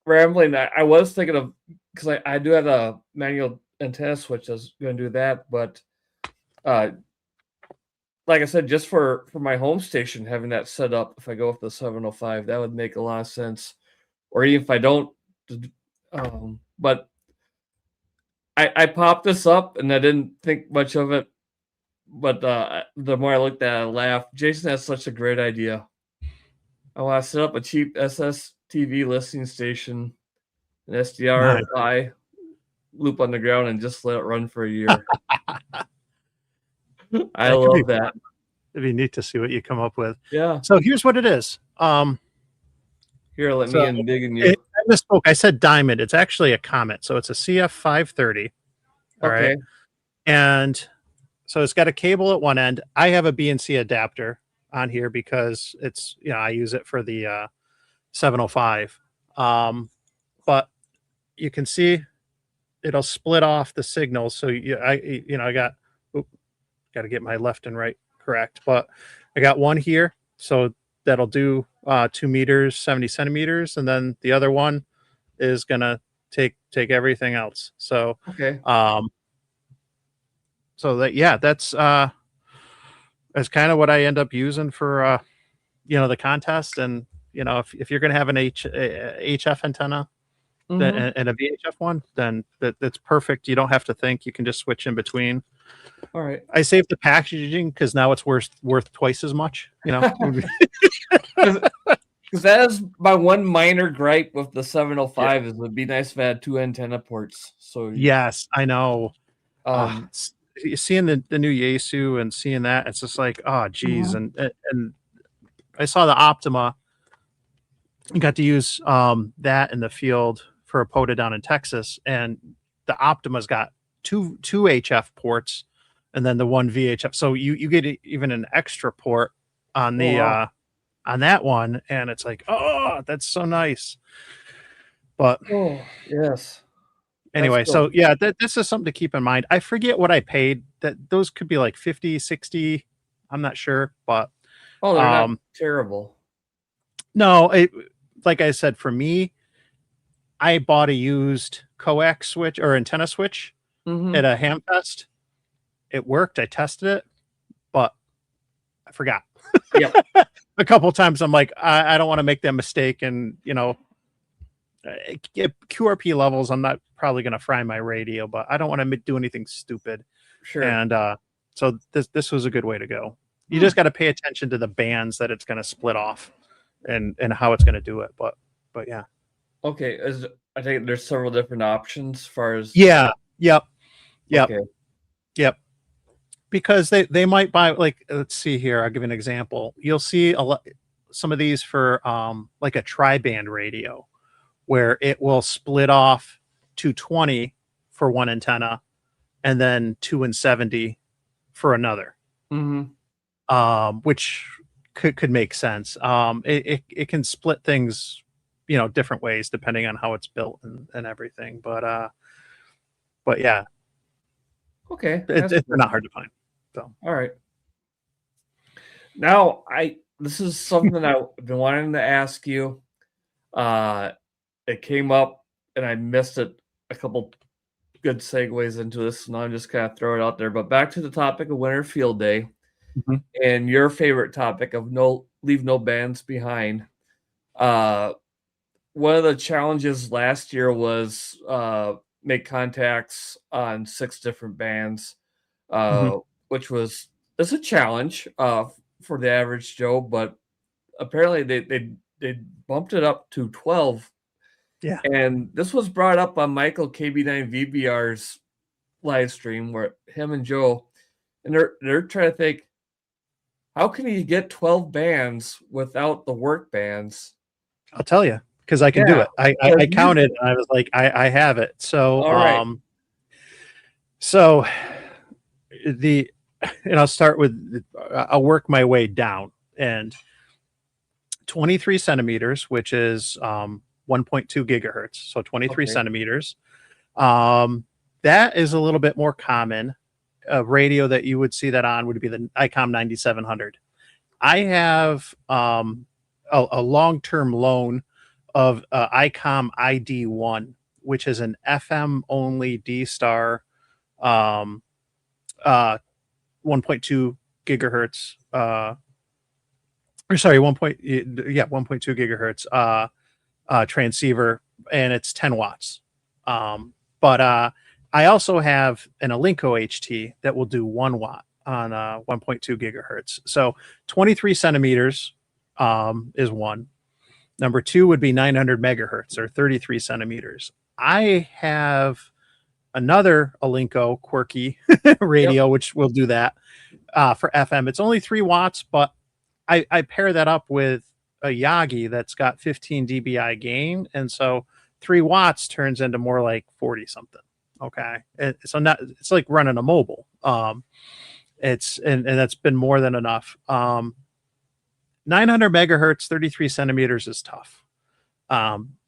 rambling. I was thinking of, because I do have a manual antenna switch that's going to do that, but uh, like I said, just for my home station, having that set up, if I go with the 705, that would make a lot of sense. Or even if I don't, but I popped this up and I didn't think much of it. But the more I looked at it, I laughed. Jason has such a great idea. I want to set up a cheap SSTV listening station, an SDRI loop on the ground, and just let it run for a year. I love that. It'd be neat to see what you come up with. Yeah. So here's what it is. Here, let me in digging you. I misspoke. I said diamond. It's actually a comet. So it's a CF530. All okay. Right. And so it's got a cable at one end. I have a BNC adapter on here because it's, I use it for the 705. But you can see it'll split off the signal. So I got to get my left and right correct, but I got one here. So that'll do 2 meters, 70 centimeters. And then the other one is going to take everything else. So, okay. So that's kind of what I end up using for, the contest. And, if you're going to have an HF antenna and a VHF one, then that's perfect. You don't have to think. You can just switch in between. All right. I saved the packaging because now it's worth twice as much, Because that is my one minor gripe with the 705 is it'd be nice if I had 2 antenna ports. So yes, I know. Seeing the new Yaesu and seeing that, it's just like, oh geez. And I saw the Optima. I got to use that in the field for a POTA down in Texas, and the Optima's got two HF ports and then the one VHF. So you get even an extra port on the on that one, and it's like, oh, that's so nice. But yes. Anyway, so yeah, this is something to keep in mind. I forget what I paid. That those could be like 50, 60. I'm not sure, but they're not terrible. No, like I said, for me, I bought a used coax switch or antenna switch at a Hamfest. It worked. I tested it, but I forgot. Yep. A couple of times I'm like, I don't want to make that mistake. And, QRP levels, I'm not probably going to fry my radio, but I don't want to do anything stupid. Sure. And so this was a good way to go. You just got to pay attention to the bands that it's going to split off and how it's going to do it. But yeah. Okay. I think there's several different options as far as. Yeah. Yep. Okay. Yep. Because they might buy, like, let's see here. I'll give you an example. You'll see some of these for like a tri-band radio where it will split off 220 for one antenna and then 270 for another. Which could make sense. It can split things, different ways depending on how it's built and everything. But yeah. Okay. It's not hard to find. So all right. Now this is something I've been wanting to ask you. It came up and I missed it a couple good segues into this, and I'm just kind of throw it out there. But back to the topic of Winter Field Day and your favorite topic of leave no bands behind. One of the challenges last year was make contacts on 6 different bands, which it's a challenge for the average Joe, but apparently they bumped it up to 12. Yeah. And this was brought up on Michael KB9VBR's live stream where him and Joe, and they're trying to think, how can you get 12 bands without the work bands? I'll tell you, because I can do it. I counted and I was like, I have it. So so and I'll start with, I'll work my way down. And 23 centimeters, which is 1.2 gigahertz, so 23 centimeters. That is a little bit more common. A radio that you would see that on would be the ICOM 9700. I have a long-term loan of ICOM ID1, which is an FM only D-Star 1.2 gigahertz or sorry 1.2 gigahertz transceiver, and it's 10 watts. But I also have an Alinco HT that will do 1 watt on 1.2 gigahertz. So 23 centimeters is one. Number two would be 900 megahertz or 33 centimeters. I have another Alinco quirky radio, which will do that for FM. It's only 3 watts, but I pair that up with a Yagi that's got 15 dBi gain. And so 3 watts turns into more like 40 something. Okay. So it's like running a mobile. And that's been more than enough. 900 megahertz, 33 centimeters is tough.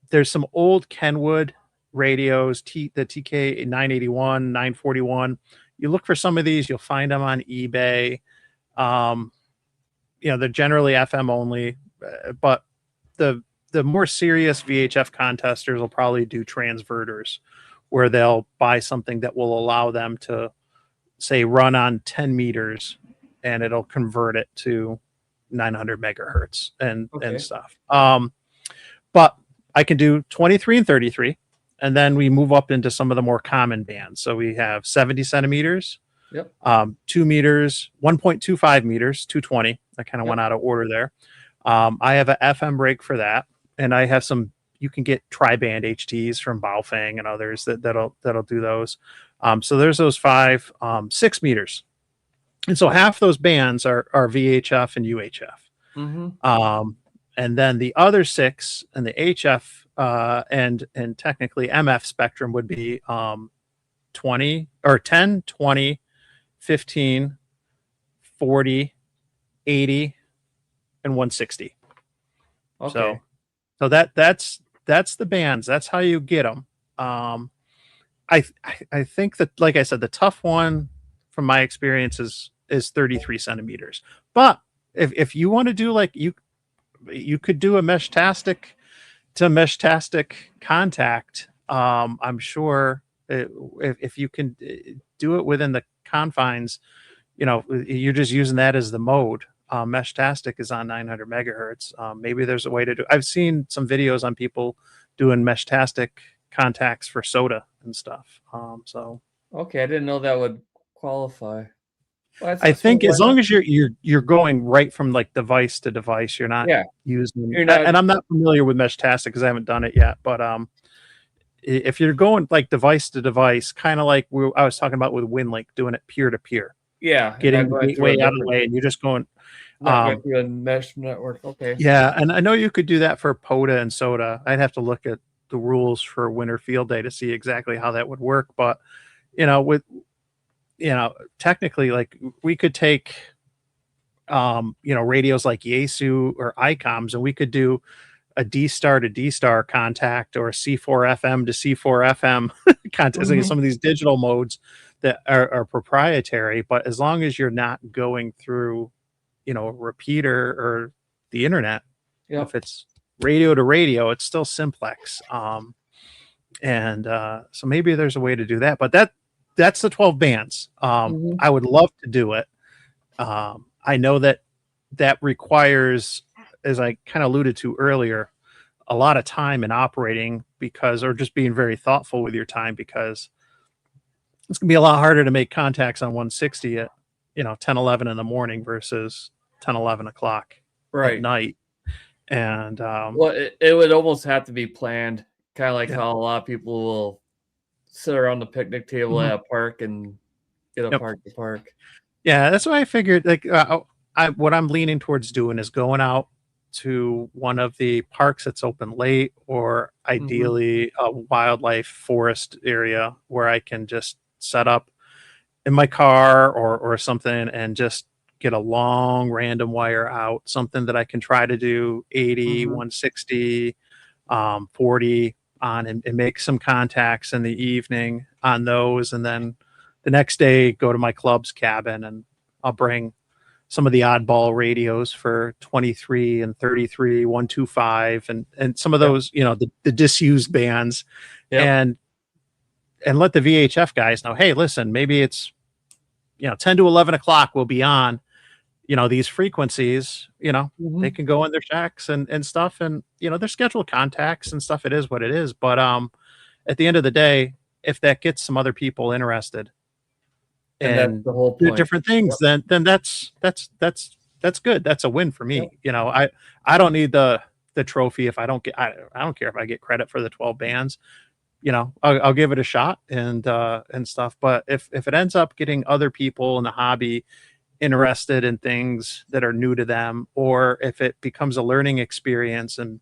There's some old Kenwood radios, the TK 981, 941. You look for some of these, you'll find them on eBay. They're generally FM only, but the more serious VHF contesters will probably do transverters, where they'll buy something that will allow them to, say, run on 10 meters, and it'll convert it to 900 megahertz and stuff. But I can do 23 and 33, and then we move up into some of the more common bands. So we have 70 centimeters, 2 meters, 1.25 meters, 220. I kind of went out of order there. I have an FM rig for that, and I have some. You can get tri-band HTs from Baofeng and others that'll do those. So there's those 5, 6 meters, and so half those bands are VHF and UHF. And then the other 6 and the HF and technically MF spectrum would be 20 or 10, 20, 15, 40, 80, and 160. So that's the bands. That's how you get them. I think that, like I said, the tough one from my experience is 33 centimeters. But if you want to do, like, you could do a Meshtastic to Meshtastic contact. I'm sure if you can do it within the confines, you're just using that as the mode. Meshtastic is on 900 megahertz. Maybe there's a way to do. I've seen some videos on people doing Meshtastic contacts for soda and stuff. Okay, I didn't know that would qualify. Well, I think as long as you're going right from like device to device, you're not using. And I'm not familiar with Meshtastic because I haven't done it yet. But if you're going like device to device, kind of like I was talking about with WinLink, doing it peer to peer. Yeah, getting the gateway out of the way, and you're just going. Through a mesh network. Okay. Yeah, and I know you could do that for POTA and SOTA. I'd have to look at the rules for Winter Field Day to see exactly how that would work. But technically, like, we could take radios like Yaesu or ICOMs, and we could do a D-Star to D-Star contact or a C4 FM to C4 FM contact. Some of these digital modes that are proprietary, but as long as you're not going through a repeater or the internet, if it's radio to radio, it's still simplex. So maybe there's a way to do that, but that's the 12 bands. I would love to do it. I know that requires, as I kind of alluded to earlier, a lot of time in operating or just being very thoughtful with your time, because it's gonna be a lot harder to make contacts on 160 at 10, 11 in the morning versus 10, 11 o'clock at night. And it would almost have to be planned, kind of like how a lot of people will sit around the picnic table at a park and get a park to park. Yeah, that's why I figured, like, what I'm leaning towards doing is going out to one of the parks that's open late, or ideally a wildlife forest area where I can just set up in my car or something and just get a long random wire out, something that I can try to do 80, 160, 40 on, and make some contacts in the evening on those. And then the next day, go to my club's cabin, and I'll bring some of the oddball radios for 23 and 33, 125, and some of those, the disused bands, and let the VHF guys know, hey, listen, maybe it's 10 to 11 o'clock we'll be on, these frequencies, they can go in their checks and stuff, and their scheduled contacts and stuff. It is what it is. But at the end of the day, if that gets some other people interested and that's the whole point, different things, then that's good. That's a win for me. I don't need the trophy if I don't get, I don't care if I get credit for the 12 bands. I'll give it a shot and stuff. But if it ends up getting other people in the hobby interested in things that are new to them, or if it becomes a learning experience and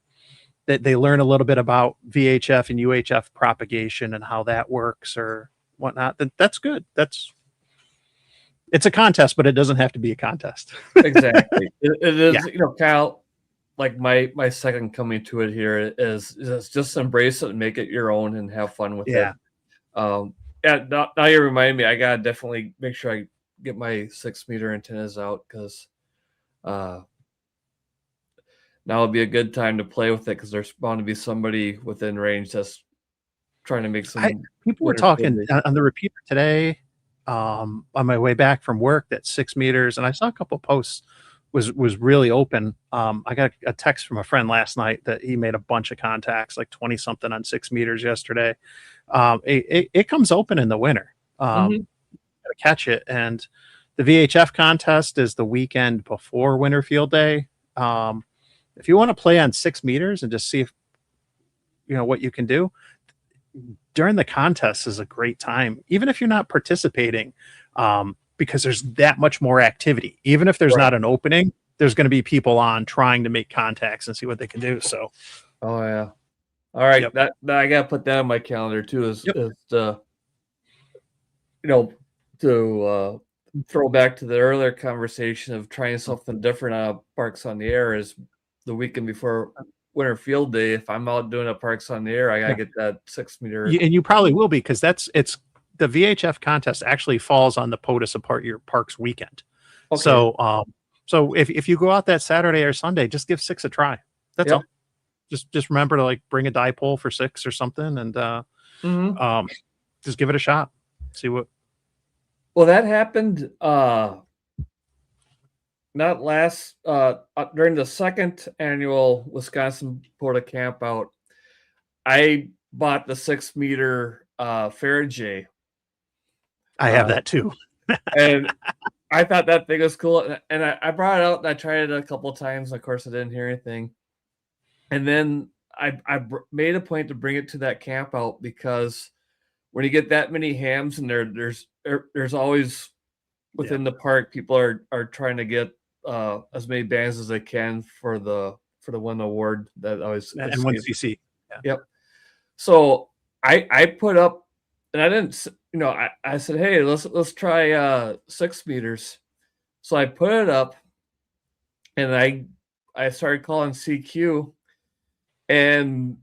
that they learn a little bit about VHF and UHF propagation and how that works or whatnot, then that's good. It's a contest, but it doesn't have to be a contest. Exactly. It is, Kyle, like my second coming to it here is just embrace it and make it your own and have fun with it. Now you remind me, I gotta definitely make sure I get my 6 meter antennas out, because now would be a good time to play with it, because there's bound to be somebody within range that's trying to make some. People were talking on the repeater today on my way back from work, that 6 meters, and I saw a couple of posts was really open. I got a text from a friend last night that he made a bunch of contacts, like 20 something on 6 meters yesterday. It comes open in the winter. Gotta catch it. And the VHF contest is the weekend before Winter Field Day. If you want to play on 6 meters and just see if what you can do during the contest, is a great time, even if you're not participating, because there's that much more activity. Even if there's not an opening, there's going to be people on trying to make contacts and see what they can do. So, oh yeah, all right, that I gotta put that on my calendar too. Is to to throw back to the earlier conversation of trying something different on Parks on the Air, is the weekend before Winter Field Day. If I'm out doing a Parks on the Air, I gotta get that 6 meter. And you probably will be, because it's the VHF contest actually falls on the POTUS Apart Your Parks weekend. Okay. So if you go out that Saturday or Sunday, just give 6 a try. That's all. Just remember to bring a dipole for 6 or something, and just give it a shot. See what. Well, that happened not last during the second annual Wisconsin POTA camp out. I bought the 6 meter Faraday. I have that too. And I thought that thing was cool. And I brought it out and I tried it a couple of times. Of course, I didn't hear anything. And then I made a point to bring it to that camp out, because when you get that many hams in there, there's always within the park, people are trying to get as many bands as they can for the one award that always, and 1cc. Yep. So I put up, and I didn't, I said, hey, let's try 6 meters. So I put it up, and I started calling CQ, and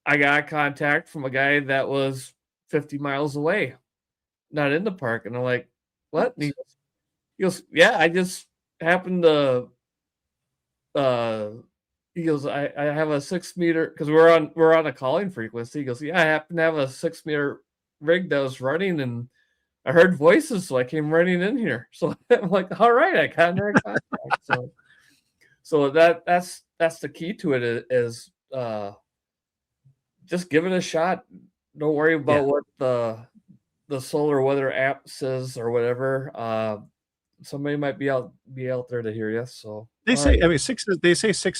I got a contact from a guy that was 50 miles away, not in the park. And I'm like, what? And he goes, yeah, I just happened to he goes, I have a 6 meter, because we're on a calling frequency. He goes, yeah, I happen to have a 6 meter rig that was running, and I heard voices, so I came running in here. So I'm like, all right, I got another contact. So that's the key to it, is just give it a shot. Don't worry about what the solar weather app says or whatever. Somebody might be out there to hear you. So they say, I mean, 6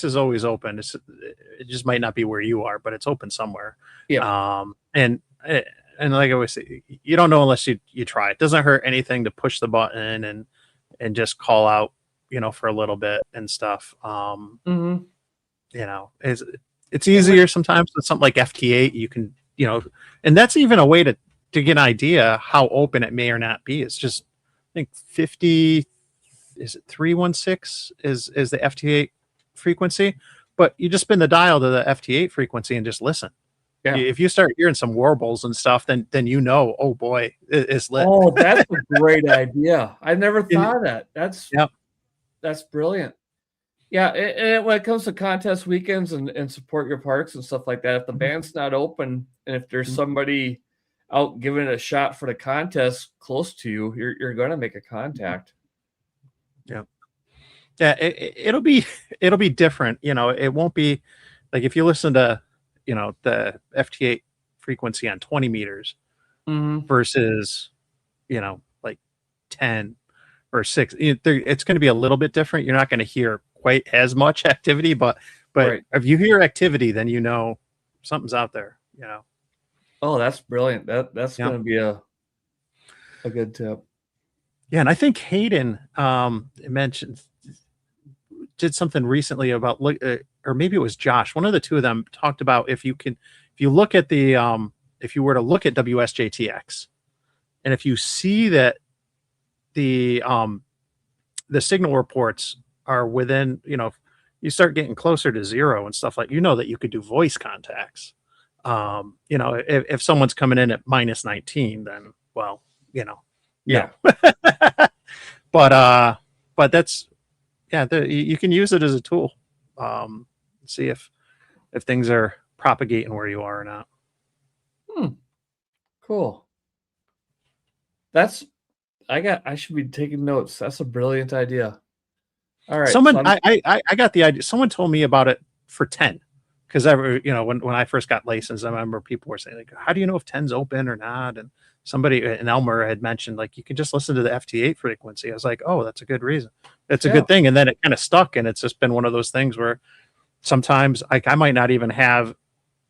is always open. It just might not be where you are, but it's open somewhere. Yeah. And like I always say, you don't know unless you try. It doesn't hurt anything to push the button and just call out, for a little bit and stuff. It's easier sometimes with something like FT8. You can, and that's even a way to get an idea how open it may or not be. It's just, I think is it 316 is the FT8 frequency, but you just spin the dial to the FT8 frequency and just listen. Yeah. If you start hearing some warbles and stuff, then you know, oh boy, it's lit. Oh, that's a great idea. I never thought of that. That's brilliant. Yeah, and when it comes to contest weekends and support your parks and stuff like that, if the band's not open and if there's somebody out giving it a shot for the contest close to you, you're going to make a contact. Yeah, it'll be different. You know, it won't be like if you listen to, you know, the FT8 frequency on 20 meters versus, you know, like 10 or 6. It's going to be a little bit different. You're not going to hear quite as much activity, but right. If you hear activity, then you know something's out there, you know. Oh, that's brilliant. That's going to be a good tip. Yeah, and I think Hayden did something recently about or maybe it was Josh. One of the two of them talked about if you look at the if you were to look at WSJTX, and if you see that the signal reports are within, you know, you start getting closer to 0 and stuff, like, you know, that you could do voice contacts. You know, if someone's coming in at -19, then, well, you know, yeah. But that's, yeah, you can use it as a tool. See if things are propagating where you are or not. Cool. I should be taking notes. That's a brilliant idea. All right. I got the idea. Someone told me about it for 10. Because you know, when I first got licensed, I remember people were saying, like, how do you know if 10's open or not? And somebody in Elmer had mentioned, like, you can just listen to the FT8 frequency. I was like, oh, that's a good reason. That's a good thing. And then it kind of stuck, and it's just been one of those things where sometimes, like, I might not even have.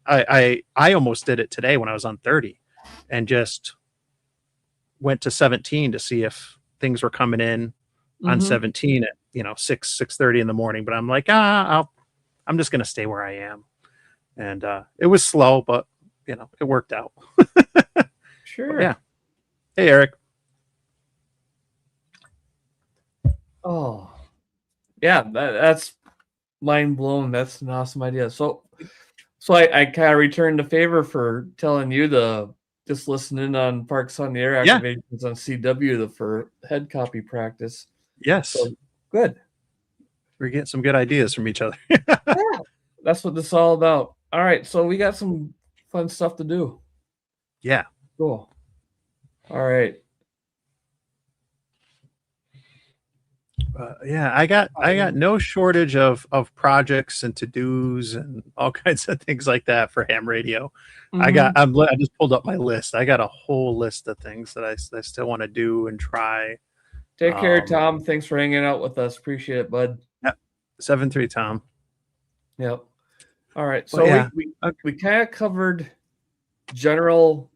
I almost did it today when I was on 30, and just went to 17 to see if things were coming in on 17 at, you know, 6:30 in the morning. But I'm like, I'm just gonna stay where I am. And it was slow, but, you know, it worked out. Sure. But yeah. Hey, Eric. Oh, yeah, that's mind blown. That's an awesome idea. So I kind of returned the favor for telling you to just listen in on Parks on the Air activations on CW for head copy practice. Yes. So, good. We're getting some good ideas from each other. Yeah, that's what this is all about. All right, so we got some fun stuff to do. Yeah. Cool. All right. Yeah, I got no shortage of projects and to-dos and all kinds of things like that for ham radio. I just pulled up my list. I got a whole list of things that I still want to do and try. Take care, Tom. Thanks for hanging out with us. Appreciate it, bud. Yep. 7-3 Tom. Yep. All right. So we kind of covered general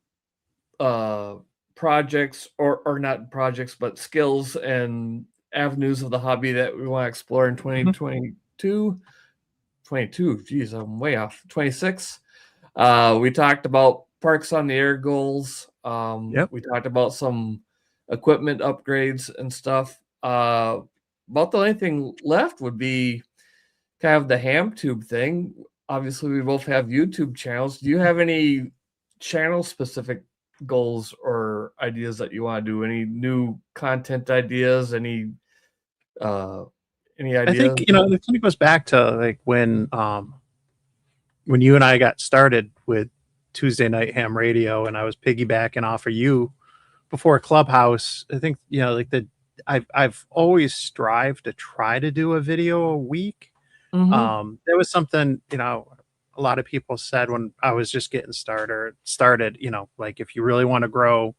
projects or not projects, but skills and avenues of the hobby that we want to explore in 2022. 22. Geez, I'm way off. 26. We talked about Parks on the Air goals. We talked about some equipment upgrades and stuff. About the only thing left would be kind of the ham tube thing. Obviously, we both have YouTube channels. Do you have any channel specific goals or ideas that you want to do? Any new content ideas? Any ideas? I think, you know, it kind of goes back to like when you and I got started with Tuesday Night Ham Radio, and I was piggybacking off of you before Clubhouse. I think, you know, like I've always strived to try to do a video a week. There was something, you know, a lot of people said when I was just getting started, you know, like, if you really want to grow,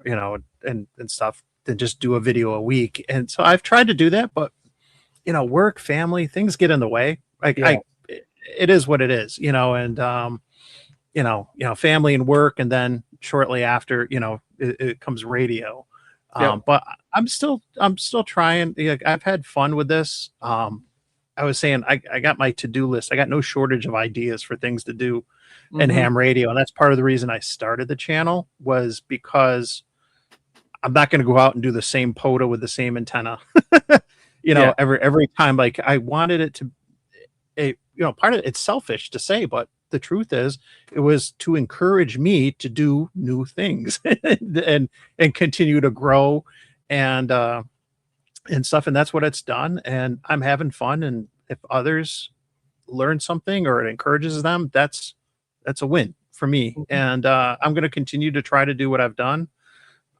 you know, and stuff, then just do a video a week. And so I've tried to do that, but, you know, work, family, things get in the way. Like, it is what it is, you know, and, you know, family and work. And then shortly after, you know, it comes radio. But I'm still trying. I've had fun with this. I was saying, I got my to-do list. I got no shortage of ideas for things to do in ham radio. And that's part of the reason I started the channel, was because I'm not going to go out and do the same POTA with the same antenna, you know, every time. Like I wanted it to, part of it's selfish to say, but the truth is it was to encourage me to do new things and continue to grow and stuff. And that's what it's done. And I'm having fun. And if others learn something or it encourages them, that's a win for me. And I'm going to continue to try to do what I've done,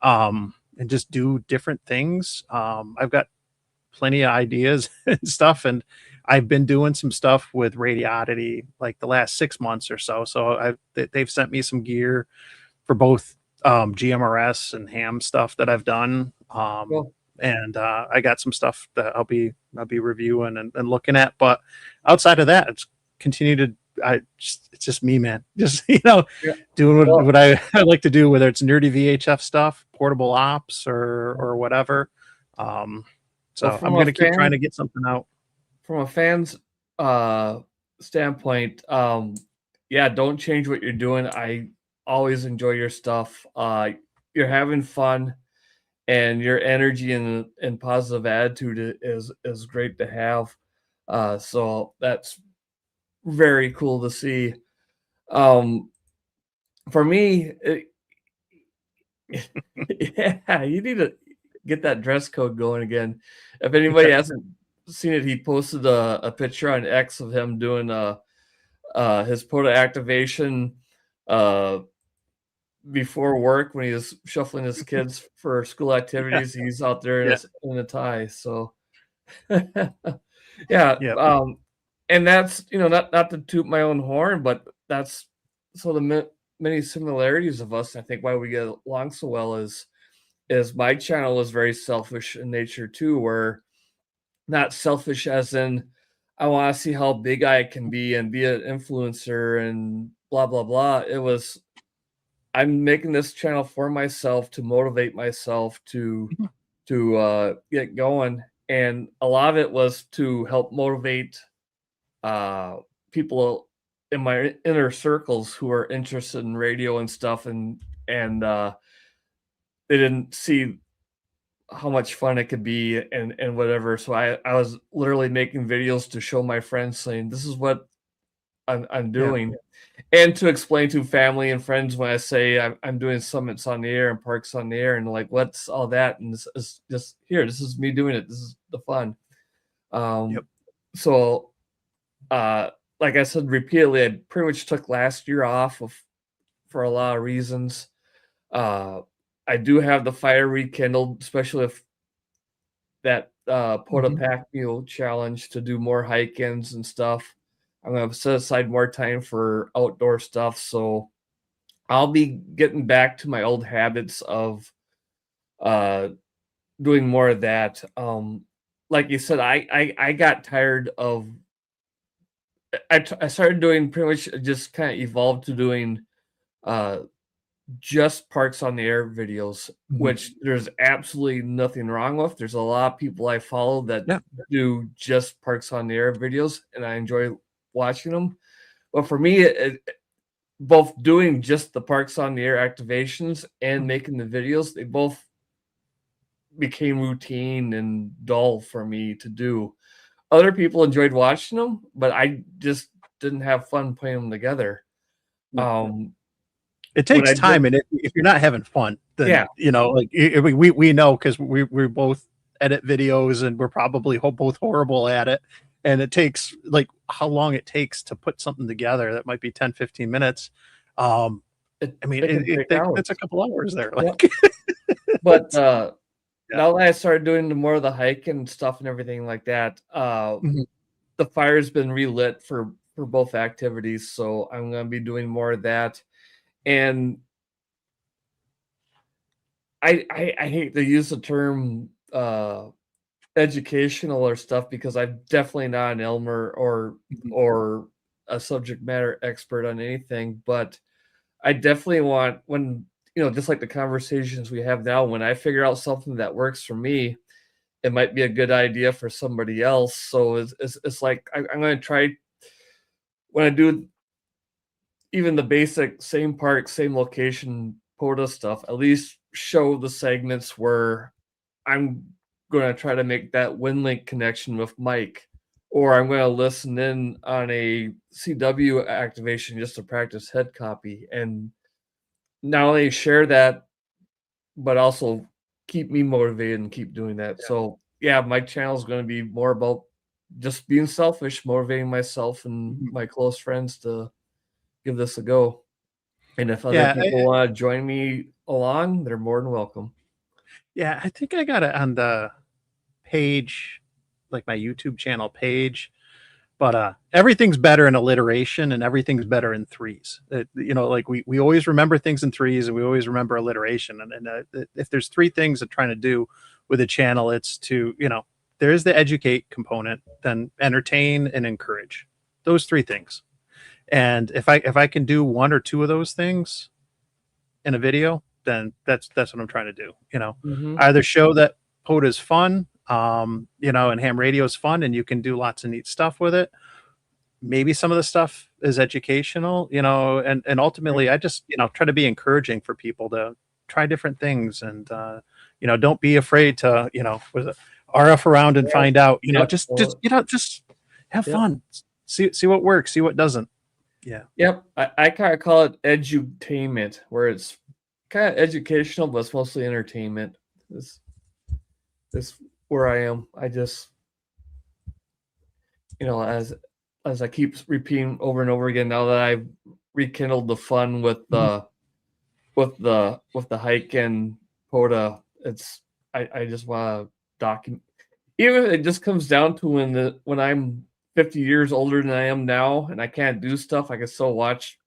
and just do different things. I've got plenty of ideas and stuff, and I've been doing some stuff with Radioddity like the last 6 months or so. So they've sent me some gear for both GMRS and ham stuff that I've done. Cool. And I got some stuff that I'll be reviewing and looking at. But outside of that, it's continue to it's just me, man. Just doing what I like to do, whether it's nerdy VHF stuff, portable ops, or whatever. So I'm gonna keep trying to get something out. From a fan's standpoint, don't change what you're doing. I always enjoy your stuff. You're having fun, and your energy and positive attitude is great to have. So that's very cool to see. For me, yeah, you need to get that dress code going again. If anybody hasn't seen it, he posted a picture on X of him doing his POTA activation before work when he was shuffling his kids for school activities. He's out there in a tie. So and that's not to toot my own horn, but that's so the many similarities of us. I think why we get along so well is my channel is very selfish in nature too, where not selfish as in I want to see how big I can be and be an influencer and blah blah blah. It was I'm making this channel for myself to motivate myself to get going, and a lot of it was to help motivate people in my inner circles who are interested in radio and stuff, and they didn't see how much fun it could be and whatever. So I was literally making videos to show my friends, saying this is what I'm doing, and to explain to family and friends when I say I'm doing summits on the air and parks on the air, and like what's all that, and this is just here. This is me doing it. This is the fun. So like I said repeatedly, I pretty much took last year off for a lot of reasons. I do have the fire rekindled, especially if that POTA Pack Mule challenge to do more hike-ins and stuff. I'm going to set aside more time for outdoor stuff. So I'll be getting back to my old habits of doing more of that. Like you said, I got tired of I started doing pretty much just kind of evolved to doing just parks on the air videos, which there's absolutely nothing wrong with. There's a lot of people I follow that do just parks on the air videos, and I enjoy watching them. But for me, both doing just the parks on the air activations and making the videos, they both became routine and dull for me to do. Other people enjoyed watching them, but I just didn't have fun putting them together. It takes time, and if you're not having fun, then like we know, because we both edit videos and we're probably both horrible at it, and it takes like how long it takes to put something together that might be 10-15 minutes. I mean, it's a couple hours there. Like, but now that I started doing more of the hike and stuff and everything like that, the fire's been relit for both activities, so I'm going to be doing more of that. And I hate to use the term educational or stuff, because I'm definitely not an Elmer or a subject matter expert on anything, but I definitely want, when just like the conversations we have now, when I figure out something that works for me, it might be a good idea for somebody else. So it's like I'm going to try, when I do even the basic same park, same location POTA stuff, at least show the segments where I'm going to try to make that WinLink connection with Mike, or I'm going to listen in on a CW activation just to practice head copy, and not only share that, but also keep me motivated and keep doing that. So yeah, my channel is going to be more about just being selfish, motivating myself and my close friends to give this a go. And if other people want to join me along, they're more than welcome. Yeah, I think I got it on the page, like my YouTube channel page. But everything's better in alliteration and everything's better in threes. You know, like we always remember things in threes and we always remember alliteration. And if there's three things I'm trying to do with a channel, it's to, you know, there is the educate component, then entertain and encourage. Those three things. And if I can do one or two of those things in a video, then that's what I'm trying to do. You know, either show that POTA is fun, you know, and ham radio is fun and you can do lots of neat stuff with it. Maybe some of the stuff is educational, you know, and ultimately I just, you know, try to be encouraging for people to try different things and, you know, don't be afraid to, you know, RF around and find out, you know, just, you know, just have fun, see what works, see what doesn't. Yeah. Yep. I kind of call it edutainment, where it's kind of educational, but it's mostly entertainment. This where I am. I just, you know, as I keep repeating over and over again, now that I've rekindled the fun with the hike and POTA, it's I just want to document. Even if it just comes down to when I'm 50 years older than I am now and I can't do stuff, I can still watch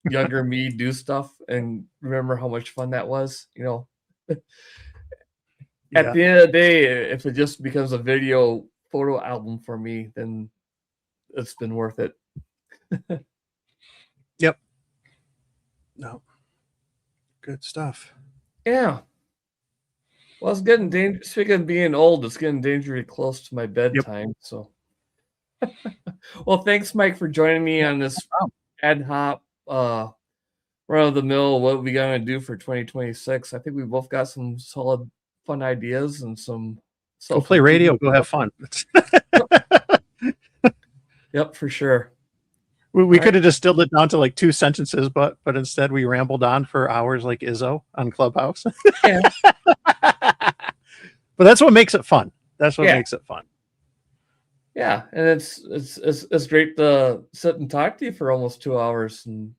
younger me do stuff and remember how much fun that was, you know. At the end of the day, if it just becomes a video photo album for me, then it's been worth it. Yep. No. Good stuff. Yeah. Well, it's getting dangerous. Speaking of being old, it's getting dangerously close to my bedtime. So, well, thanks, Mike, for joining me on this ad hoc, run of the mill. What we gonna do for 2026? I think we both got some solid, fun ideas and some. Go play radio. Go have fun. Yep, for sure. We could have distilled it down to like 2 sentences, but instead we rambled on for hours like Izzo on Clubhouse. Yeah. But that's what makes it fun. That's what makes it fun. Yeah, and it's great to sit and talk to you for almost 2 hours, and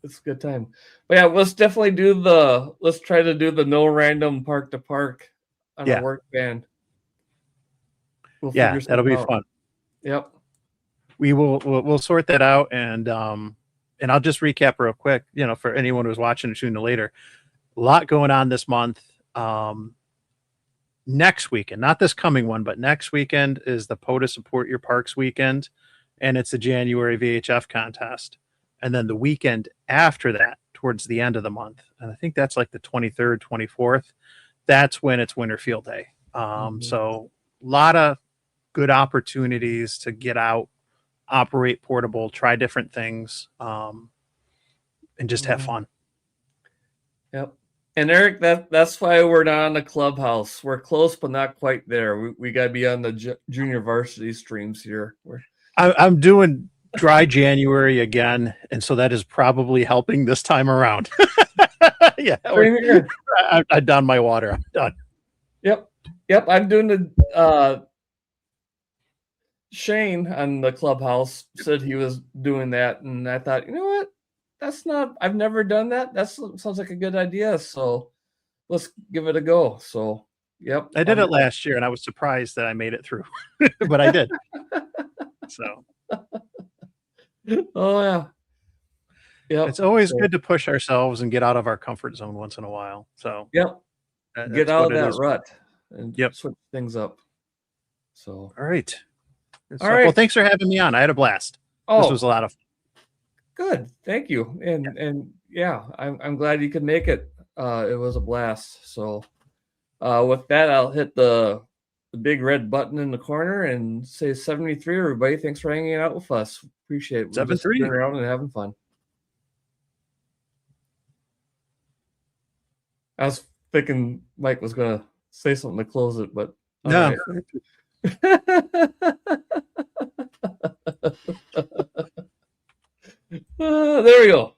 it's a good time. But yeah, let's try to do the no random park to park on a work band. That'll be fun. Yep. We'll sort that out, and I'll just recap real quick, you know, for anyone who's watching or tuning later. A lot going on this month. Next weekend, not this coming one, but next weekend is the POTA Support Your Parks weekend, and it's the January VHF contest. And then the weekend after that, towards the end of the month, and I think that's like the 23rd, 24th, that's when it's Winter Field Day. So a lot of good opportunities to get out, operate portable, try different things, and just have fun. Yep. And Eric, that's why we're not on the Clubhouse. We're close, but not quite there. We got to be on the junior varsity streams here. I'm doing dry January again, and so that is probably helping this time around. Yeah, I'm down my water. I'm done. Yep. I'm doing the Shane on the Clubhouse said he was doing that, and I thought, you know what? I've never done that. That sounds like a good idea. So let's give it a go. So, yep. I did it last year and I was surprised that I made it through, but I did. So. Oh yeah. Yep. It's always good to push ourselves and get out of our comfort zone once in a while. So. Yep. Get out of that rut and switch things up. So. All right. Well, thanks for having me on. I had a blast. This was a lot of fun. Good, thank you, and yeah, I'm glad you could make it. It was a blast. So, with that, I'll hit the big red button in the corner and say 73. Everybody, thanks for hanging out with us. Appreciate it. 73. Sitting around and having fun. That was thinking Mike was going to say something to close it, but no. There we go.